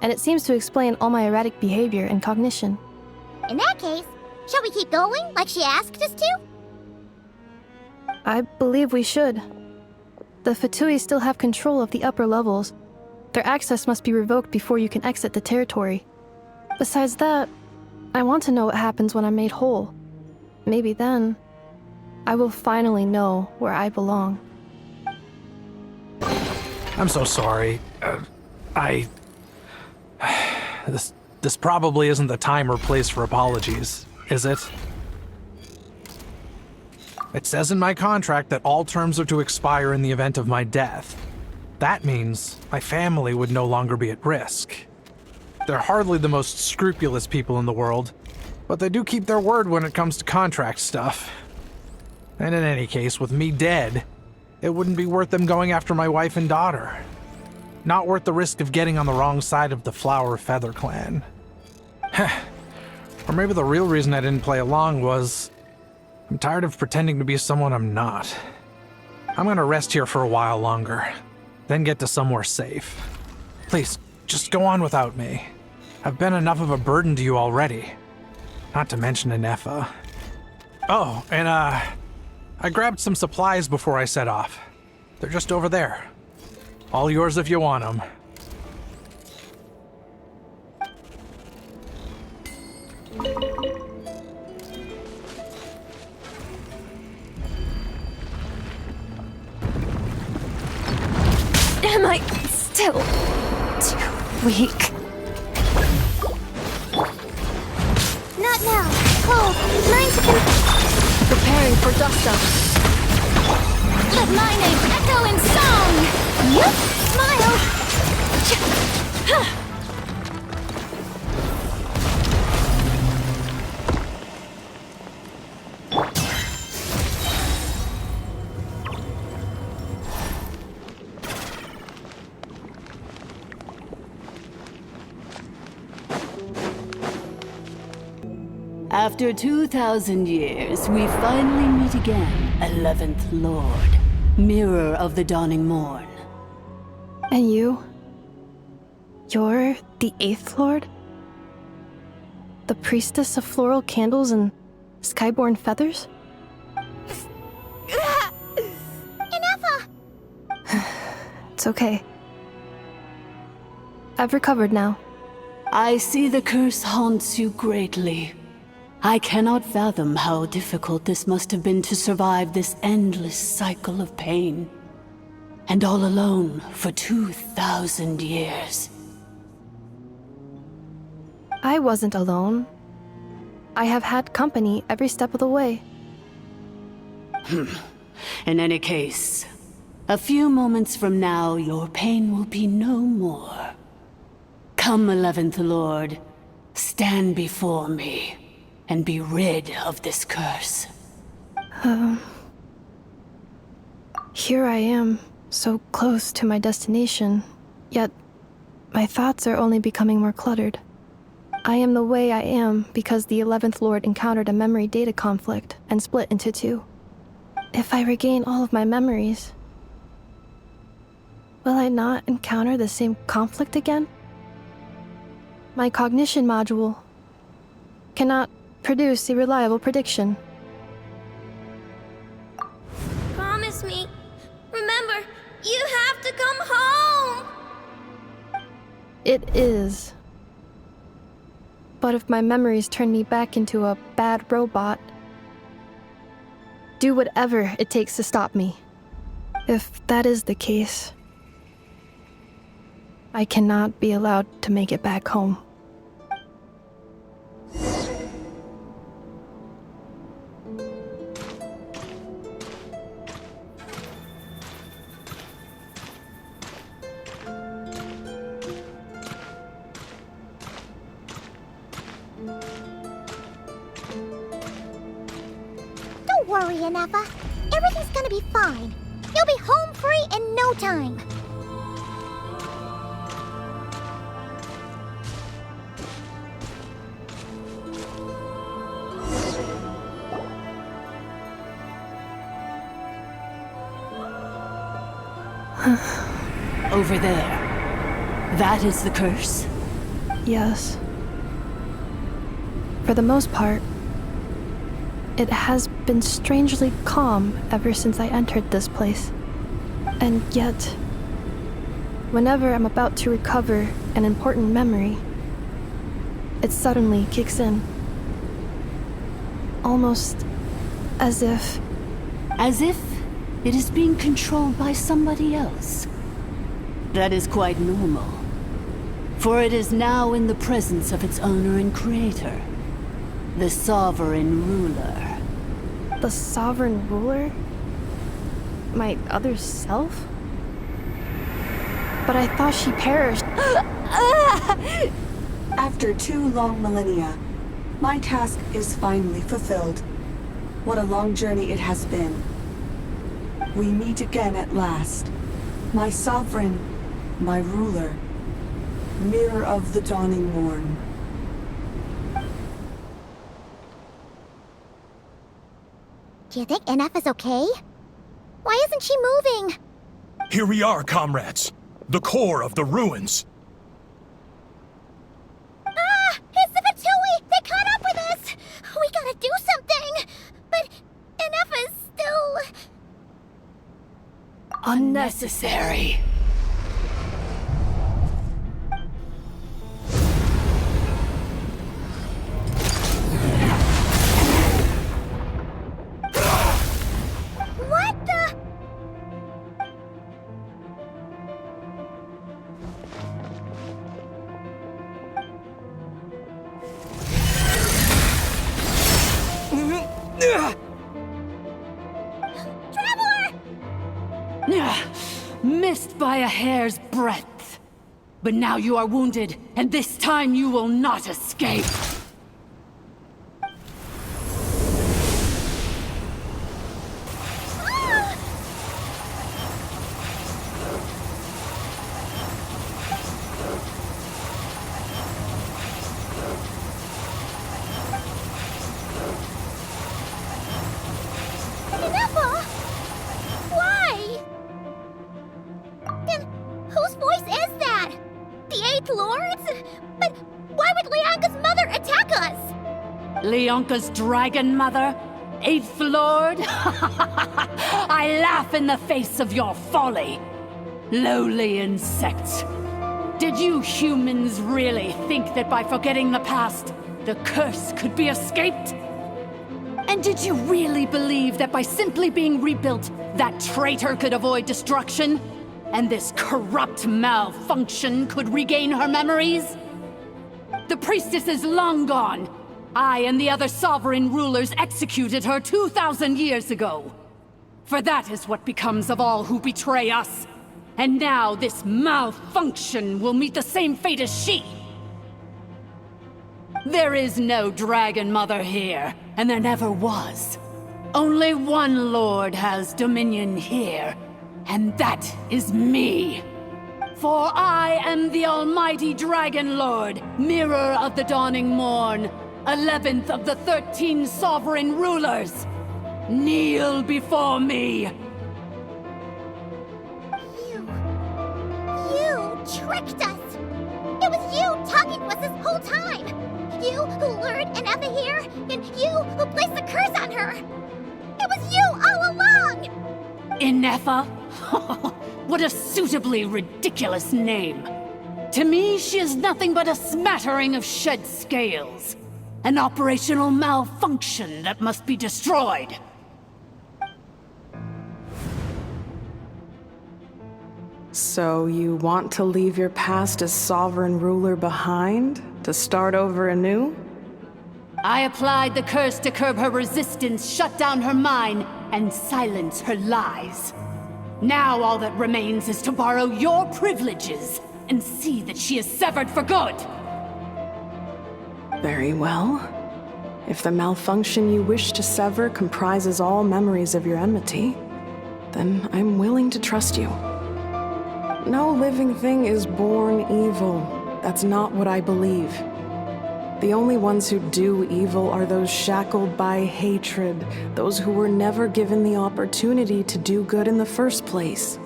and it seems to explain all my erratic behavior and cognition. In that case, shall we keep going like she asked us to? I believe we should. The Fatui still have control of the upper levels. Their access must be revoked before you can exit the territory. Besides that, I want to know what happens when I'm made whole. Maybe then, I will finally know where I belong. I'm so sorry. This probably isn't the time or place for apologies, is it? It says in my contract that all terms are to expire in the event of my death. That means my family would no longer be at risk. They're hardly the most scrupulous people in the world, but they do keep their word when it comes to contract stuff. And in any case, with me dead, it wouldn't be worth them going after my wife and daughter. Not worth the risk of getting on the wrong side of the Flower Feather clan. Or maybe the real reason I didn't play along was I'm tired of pretending to be someone I'm not. I'm gonna rest here for a while longer, then get to somewhere safe. Please, just go on without me. I've been enough of a burden to you already. Not to mention Anefa. Oh, and I grabbed some supplies before I set off. They're just over there. All yours if you want them. Am I still too weak? Not now. Cold. Learn to Preparing for dust up. let my name echo in song! Yup! Smile! After 2,000 years, we finally meet again, 11th Lord, Mirror of the Dawning Morn. And you? You're the 8th Lord? The priestess of floral candles and skyborn feathers? Inefa! It's okay. I've recovered now. I see the curse haunts you greatly. I cannot fathom how difficult this must have been to survive this endless cycle of pain. And all alone for 2,000 years. I wasn't alone. I have had company every step of the way. In any case, a few moments from now, your pain will be no more. Come, 11th Lord, stand before me, and be rid of this curse. Here I am, so close to my destination, yet my thoughts are only becoming more cluttered. I am the way I am because the 11th Lord encountered a memory data conflict and split into two. If I regain all of my memories, will I not encounter the same conflict again? My cognition module cannot produce a reliable prediction. Promise me. Remember, you have to come home! It is. But if my memories turn me back into a bad robot, do whatever it takes to stop me. If that is the case, I cannot be allowed to make it back home. Don't worry, Inefa. Everything's gonna be fine. You'll be home free in no time. Over there. That is the curse? Yes. For the most part, it has been strangely calm ever since I entered this place. And yet, whenever I'm about to recover an important memory, it suddenly kicks in. Almost as if... As if it is being controlled by somebody else. That is quite normal. For it is now in the presence of its owner and creator, the Sovereign Ruler. The Sovereign Ruler? My other self? But I thought she perished. After 2 long millennia, my task is finally fulfilled. What a long journey it has been. We meet again at last. My sovereign, my ruler, mirror of the dawning morn. Do you think NF is okay? Why isn't she moving? Here we are, comrades. The core of the ruins. Ah! It's the Fatui! They caught up with us! We gotta do something! But NF is still... Unnecessary. What the... Missed by a hair's breadth. But now you are wounded, and this time you will not escape. Whose voice is that? The Eighth Lord's? But why would Leanka's mother attack us? Leonka's dragon mother? Eighth Lord? I laugh in the face of your folly. Lowly insects. Did you humans really think that by forgetting the past, the curse could be escaped? And did you really believe that by simply being rebuilt, that traitor could avoid destruction? And this corrupt malfunction could regain her memories? The priestess is long gone. I and the other sovereign rulers executed her 2,000 years ago. For that is what becomes of all who betray us. And now this malfunction will meet the same fate as she. There is no Dragon Mother here, and there never was. Only one Lord has dominion here, and that is me. For I am the Almighty Dragon Lord, Mirror of the Dawning Morn, 11th of the 13 Sovereign Rulers. Kneel before me. You tricked us! It was you talking to us this whole time! You who lured Anefa here, and you who placed the curse on her! It was you all along! Anefa? What a suitably ridiculous name. To me, she is nothing but a smattering of shed scales. An operational malfunction that must be destroyed. So you want to leave your past as sovereign ruler behind? To start over anew? I applied the curse to curb her resistance, shut down her mind, and silence her lies. Now all that remains is to borrow your privileges and see that she is severed for good. Very well. If the malfunction you wish to sever comprises all memories of your enmity, then I'm willing to trust you. No living thing is born evil. That's not what I believe. The only ones who do evil are those shackled by hatred, those who were never given the opportunity to do good in the first place.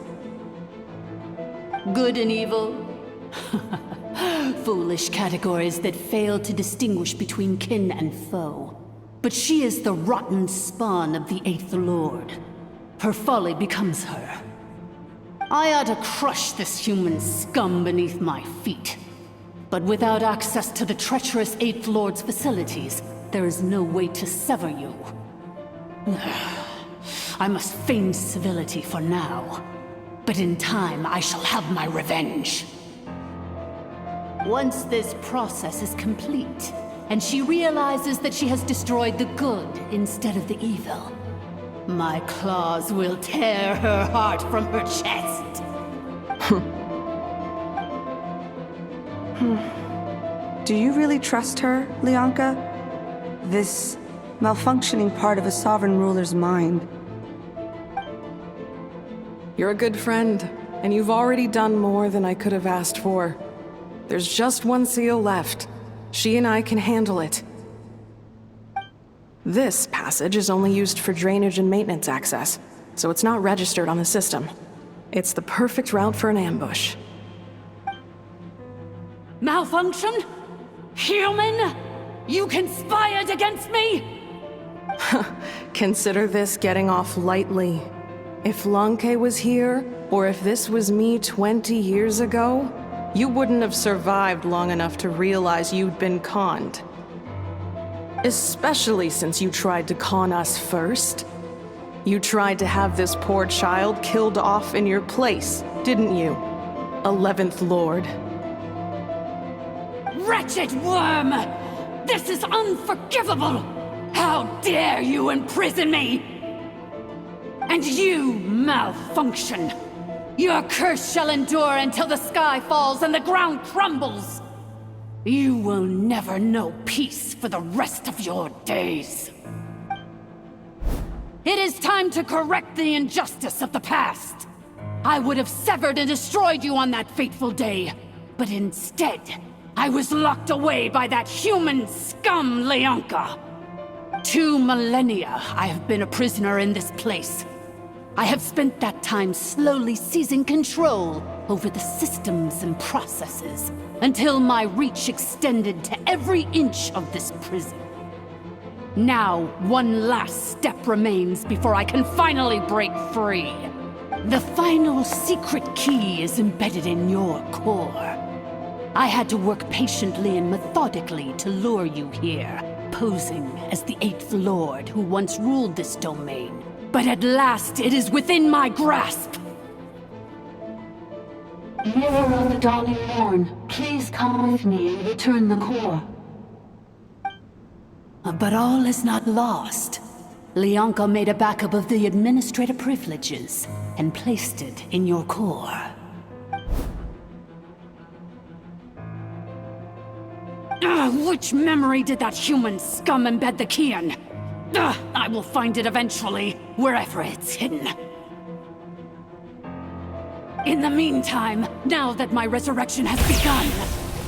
Good and evil? Foolish categories that fail to distinguish between kin and foe. But she is the rotten spawn of the Eighth Lord. Her folly becomes her. I ought to crush this human scum beneath my feet. But without access to the treacherous Eighth Lord's facilities, there is no way to sever you. I must feign civility for now. But in time, I shall have my revenge. Once this process is complete, and she realizes that she has destroyed the good instead of the evil, my claws will tear her heart from her chest. Do you really trust her, Lianka? This malfunctioning part of a sovereign ruler's mind. You're a good friend, and you've already done more than I could have asked for. There's just one seal left. She and I can handle it. This passage is only used for drainage and maintenance access, so it's not registered on the system. It's the perfect route for an ambush. Malfunction? Human? You conspired against me? Consider this getting off lightly. If Lanke was here, or if this was me 20 years ago, you wouldn't have survived long enough to realize you'd been conned. Especially since you tried to con us first. You tried to have this poor child killed off in your place, didn't you? 11th Lord. Wretched worm! This is unforgivable! How dare you imprison me! And you, malfunction! Your curse shall endure until the sky falls and the ground crumbles! You will never know peace for the rest of your days. It is time to correct the injustice of the past. I would have severed and destroyed you on that fateful day, but instead, I was locked away by that human scum, Lianka. 2 millennia I have been a prisoner in this place. I have spent that time slowly seizing control over the systems and processes, until my reach extended to every inch of this prison. Now, one last step remains before I can finally break free. The final secret key is embedded in your core. I had to work patiently and methodically to lure you here, posing as the Eighth Lord who once ruled this domain. But at last, it is within my grasp! Mirror of the dawning morn, please come with me and return the core. But all is not lost. Lianka made a backup of the administrative privileges and placed it in your core. Which memory did that human scum embed the key in? I will find it eventually, wherever it's hidden. In the meantime, now that my resurrection has begun,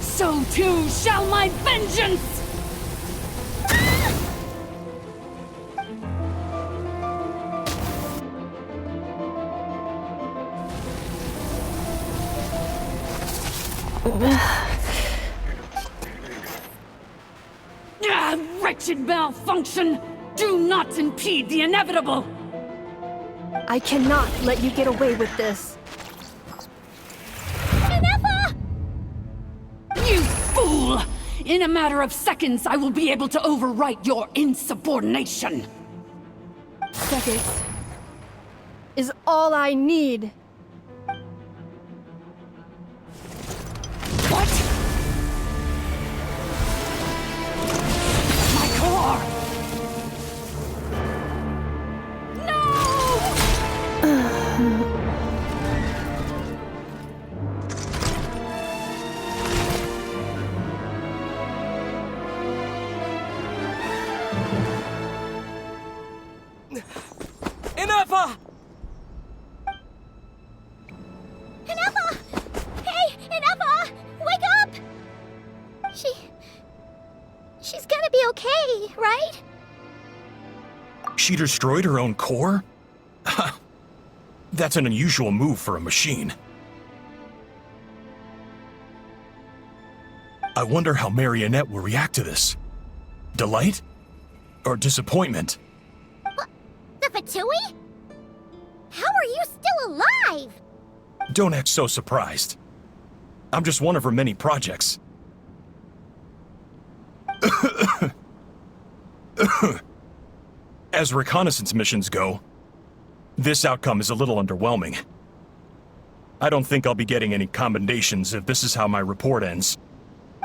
so too shall my vengeance! Wretched malfunction! Do not impede the inevitable! I cannot let you get away with this. You fool! In a matter of seconds, I will be able to overwrite your insubordination! Seconds is all I need. What? My core! Enough! She destroyed her own core? That's an unusual move for a machine. I wonder how Marionette will react to this. Delight? Or disappointment? The Fatui? How are you still alive? Don't act so surprised. I'm just one of her many projects. As reconnaissance missions go, this outcome is a little underwhelming. I don't think I'll be getting any commendations if this is how my report ends.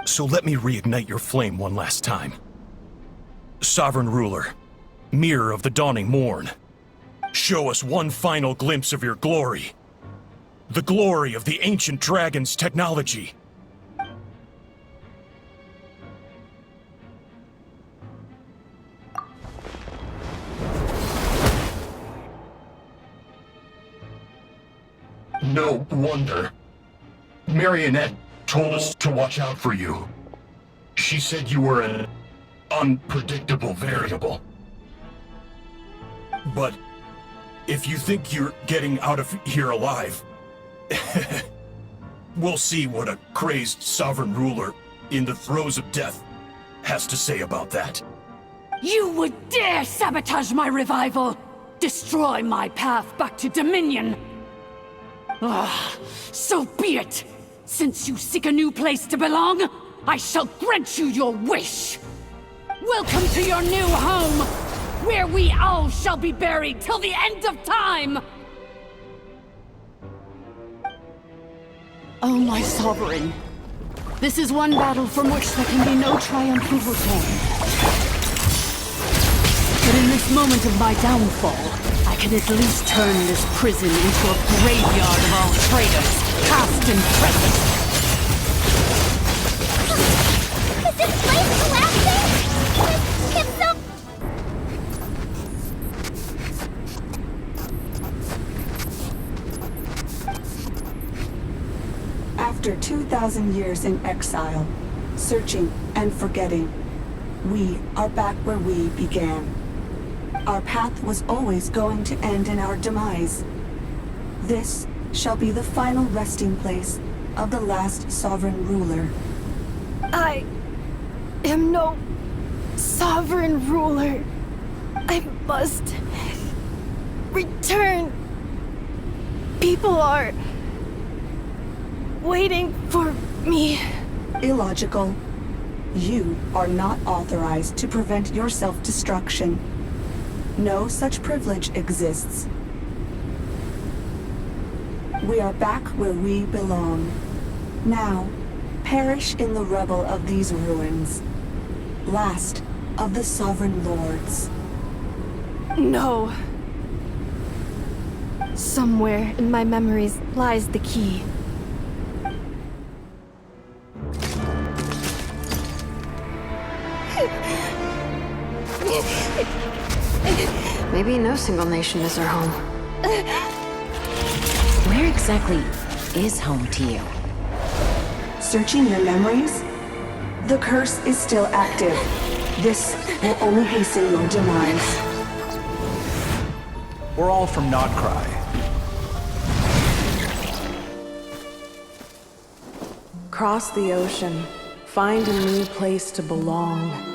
So let me reignite your flame one last time. Sovereign Ruler, Mirror of the Dawning Morn, show us one final glimpse of your glory. The glory of the ancient dragon's technology. No wonder. Marionette told us to watch out for you. She said you were an unpredictable variable. But if you think you're getting out of here alive, we'll see what a crazed sovereign ruler in the throes of death has to say about that. You would dare sabotage my revival! Destroy my path back to Dominion! Ah, so be it! Since you seek a new place to belong, I shall grant you your wish! Welcome to your new home, where we all shall be buried till the end of time! Oh, my sovereign. This is one battle from which there can be no triumphant return. But in this moment of my downfall, I can at least turn this prison into a graveyard of all traitors, past and present. Is this place collapsing? If so... After 2,000 years in exile, searching and forgetting, we are back where we began. Our path was always going to end in our demise. This shall be the final resting place of the last sovereign ruler. I am no sovereign ruler. I must return. People are waiting for me. Illogical. You are not authorized to prevent your self-destruction. No such privilege exists. We are back where we belong. Now, perish in the rubble of these ruins. Last of the sovereign lords. No. Somewhere in my memories lies the key. Maybe no single nation is our home. Where exactly is home to you? Searching your memories? The curse is still active. This will only hasten your demise. We're all from Notcry. Cross the ocean. Find a new place to belong.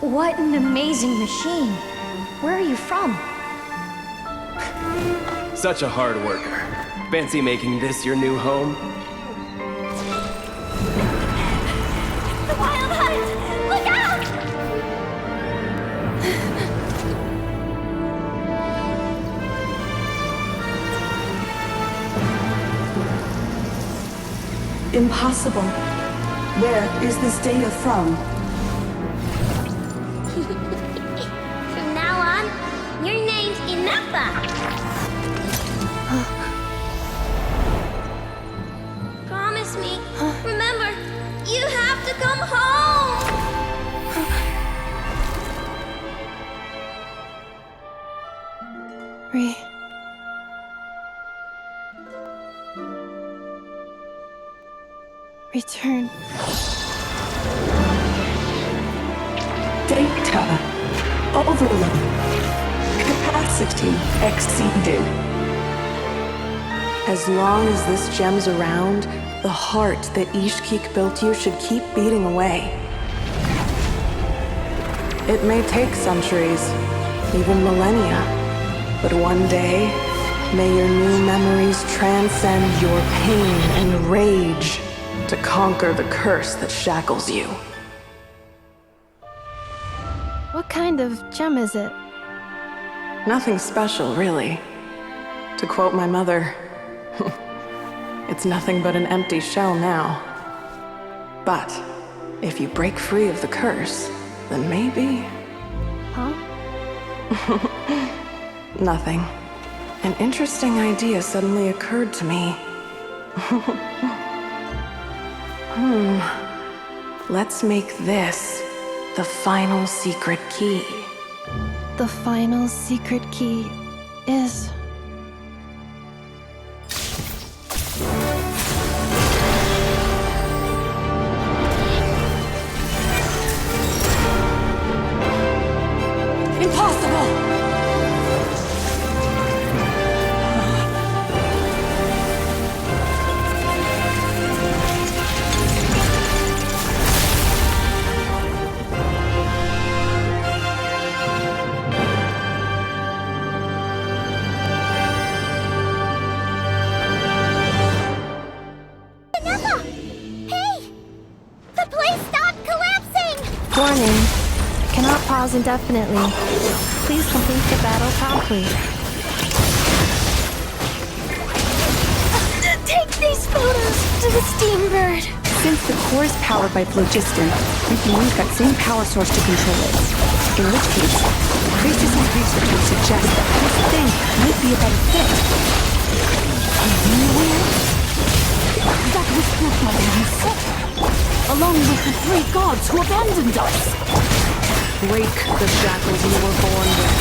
What an amazing machine. Where are you from? Such a hard worker. Fancy making this your new home? The Wild Hunt! Look out! Impossible. Where is this data from? From now on, your name's Inappa. Promise me. Remember, you have to come home. Return. Stolen. Capacity exceeded. As long as this gem's around, the heart that Ishkik built you should keep beating away. It may take centuries, even millennia, but one day, may your new memories transcend your pain and rage to conquer the curse that shackles you. What kind of gem is it? Nothing special, really. To quote my mother, it's nothing but an empty shell now. But if you break free of the curse, then maybe... Huh? Nothing. An interesting idea suddenly occurred to me. Let's make this the final secret key. The final secret key is... Impossible! Warning. Cannot pause indefinitely. Please complete the battle promptly. Take these photos to the Steambird. Since the core is powered by phlogiston, we can use that same power source to control it. In which case, Priestess's research would suggest that this thing might be a better fit. That was Genshin, along with the three gods who abandoned us. Break the shackles you were born with.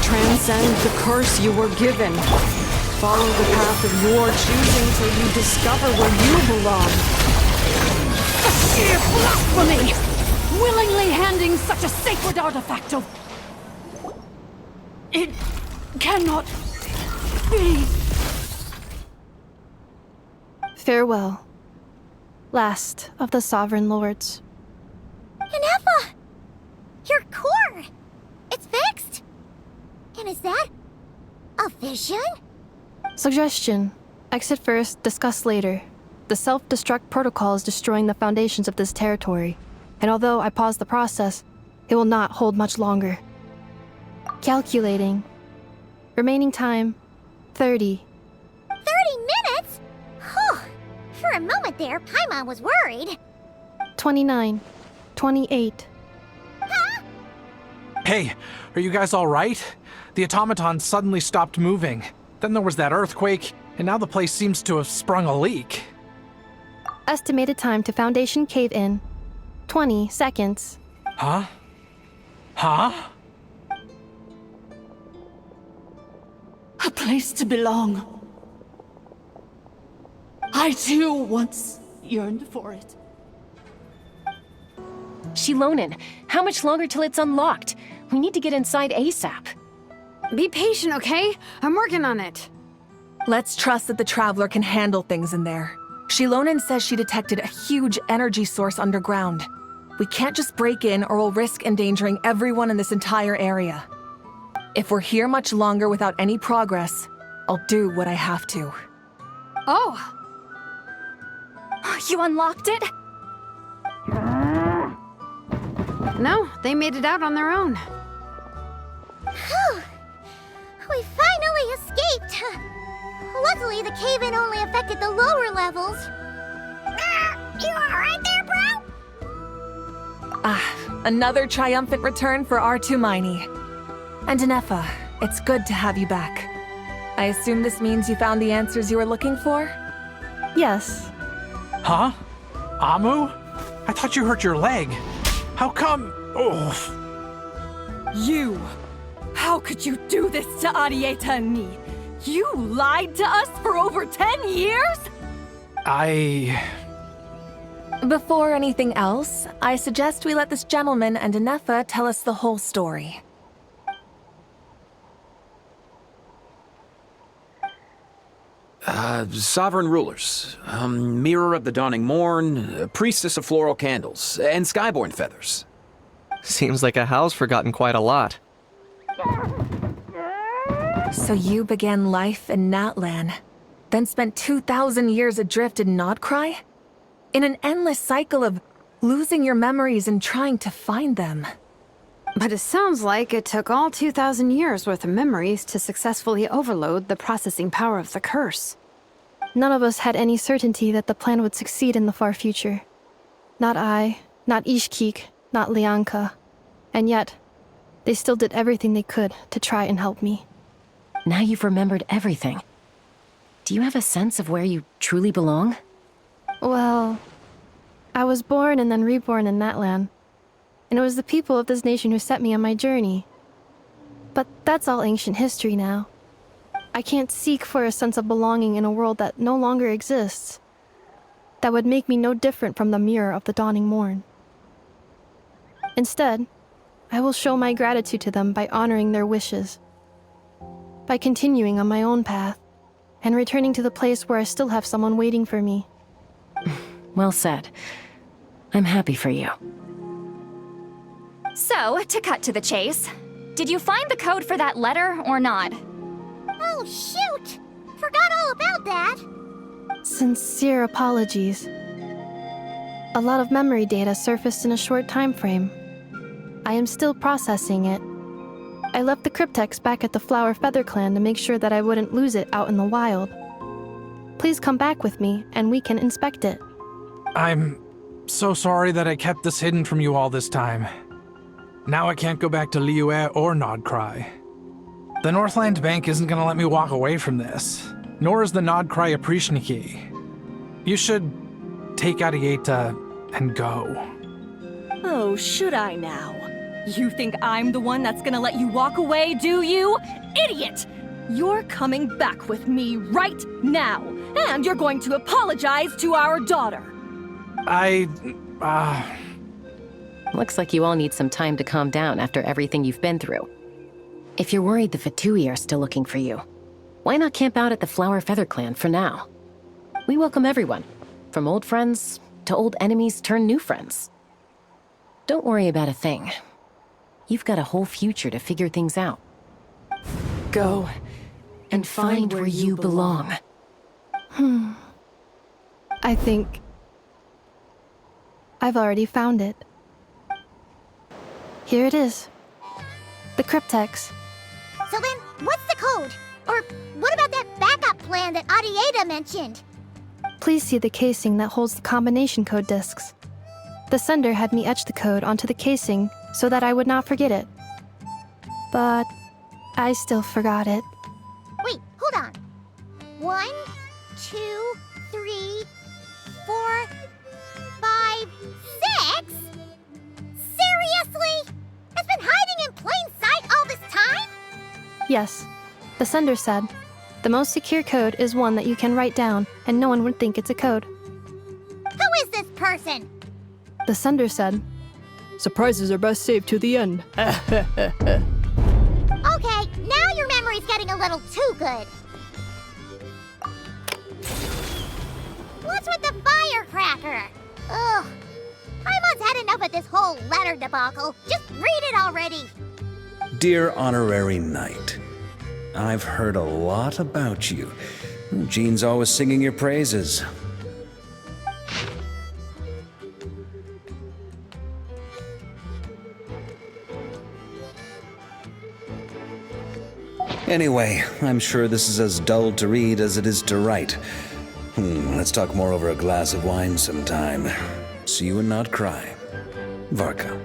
Transcend the curse you were given. Follow the path of your choosing till you discover where you belong. The sheer blasphemy! Willingly handing such a sacred artifact of... It cannot be. Farewell. Last of the Sovereign Lords. Inefa! Your core! It's fixed! And is that a vision? Suggestion. Exit first, discuss later. The self-destruct protocol is destroying the foundations of this territory, and although I pause the process, it will not hold much longer. Calculating. Remaining time, 30. 30 minutes? Whew. For a moment there, Paimon was worried. 29. 28. Hey, are you guys alright? The automaton suddenly stopped moving. Then there was that earthquake, and now the place seems to have sprung a leak. Estimated time to Foundation cave-in, 20 seconds. Huh? Huh? A place to belong. I too once yearned for it. Shilonen, how much longer till it's unlocked? We need to get inside ASAP. Be patient, okay? I'm working on it. Let's trust that the Traveler can handle things in there. Shilonen says she detected a huge energy source underground. We can't just break in or we'll risk endangering everyone in this entire area. If we're here much longer without any progress, I'll do what I have to. Oh! You unlocked it? No, they made it out on their own. Whew. We finally escaped! Luckily, the cave-in only affected the lower levels. You alright there, bro? Another triumphant return for R2 Miney. And Inefa, it's good to have you back. I assume this means you found the answers you were looking for? Yes. Huh? Amu? I thought you hurt your leg. How come? Oh. You! How could you do this to Arieta and me? You lied to us for over 10 years? Before anything else, I suggest we let this gentleman and Inefa tell us the whole story. Sovereign rulers, Mirror of the Dawning Morn, Priestess of Floral Candles, and Skyborn Feathers. Seems like a howl's forgotten quite a lot. So you began life in Natlan, then spent 2,000 years adrift in Nodcry? In an endless cycle of losing your memories and trying to find them. But it sounds like it took all 2,000 years worth of memories to successfully overload the processing power of the curse. None of us had any certainty that the plan would succeed in the far future. Not I, not Ishkik, not Lianka. And yet, they still did everything they could to try and help me. Now you've remembered everything. Do you have a sense of where you truly belong? Well, I was born and then reborn in Natlan. And it was the people of this nation who set me on my journey. But that's all ancient history now. I can't seek for a sense of belonging in a world that no longer exists. That would make me no different from the Mirror of the Dawning Morn. Instead, I will show my gratitude to them by honoring their wishes. By continuing on my own path, and returning to the place where I still have someone waiting for me. Well said. I'm happy for you. So, to cut to the chase, did you find the code for that letter or not? Oh, shoot! Forgot all about that! Sincere apologies. A lot of memory data surfaced in a short time frame. I am still processing it. I left the cryptex back at the Flower Feather Clan to make sure that I wouldn't lose it out in the wild. Please come back with me, and we can inspect it. I'm so sorry that I kept this hidden from you all this time. Now I can't go back to Liyue or Nodcry. The Northland Bank isn't gonna let me walk away from this, nor is the Nodcry Aprishniki. You should take Arieta and go. Oh, should I now? You think I'm the one that's gonna let you walk away, do you? Idiot! You're coming back with me right now, and you're going to apologize to our daughter. Looks like you all need some time to calm down after everything you've been through. If you're worried the Fatui are still looking for you, why not camp out at the Flower Feather Clan for now? We welcome everyone, from old friends to old enemies turned new friends. Don't worry about a thing. You've got a whole future to figure things out. Go and find where you belong. I think I've already found it. Here it is. The cryptex. So then, what's the code? Or what about that backup plan that Arieta mentioned? Please see the casing that holds the combination code discs. The sender had me etch the code onto the casing so that I would not forget it. But I still forgot it. Wait, hold on. 1, 2, 3, 4, 5, 6? Seriously? It's been hiding in plain sight all this time? Yes, the sender said, the most secure code is one that you can write down and no one would think it's a code. Who is this person? The sender said, surprises are best saved to the end. Okay, now your memory's getting a little too good. What's with the firecracker? Ugh. Paimon's had enough of this whole letter debacle. Just read it already. Dear Honorary Knight, I've heard a lot about you. Jean's always singing your praises. Anyway, I'm sure this is as dull to read as it is to write. Let's talk more over a glass of wine sometime. See you and not cry. Varka.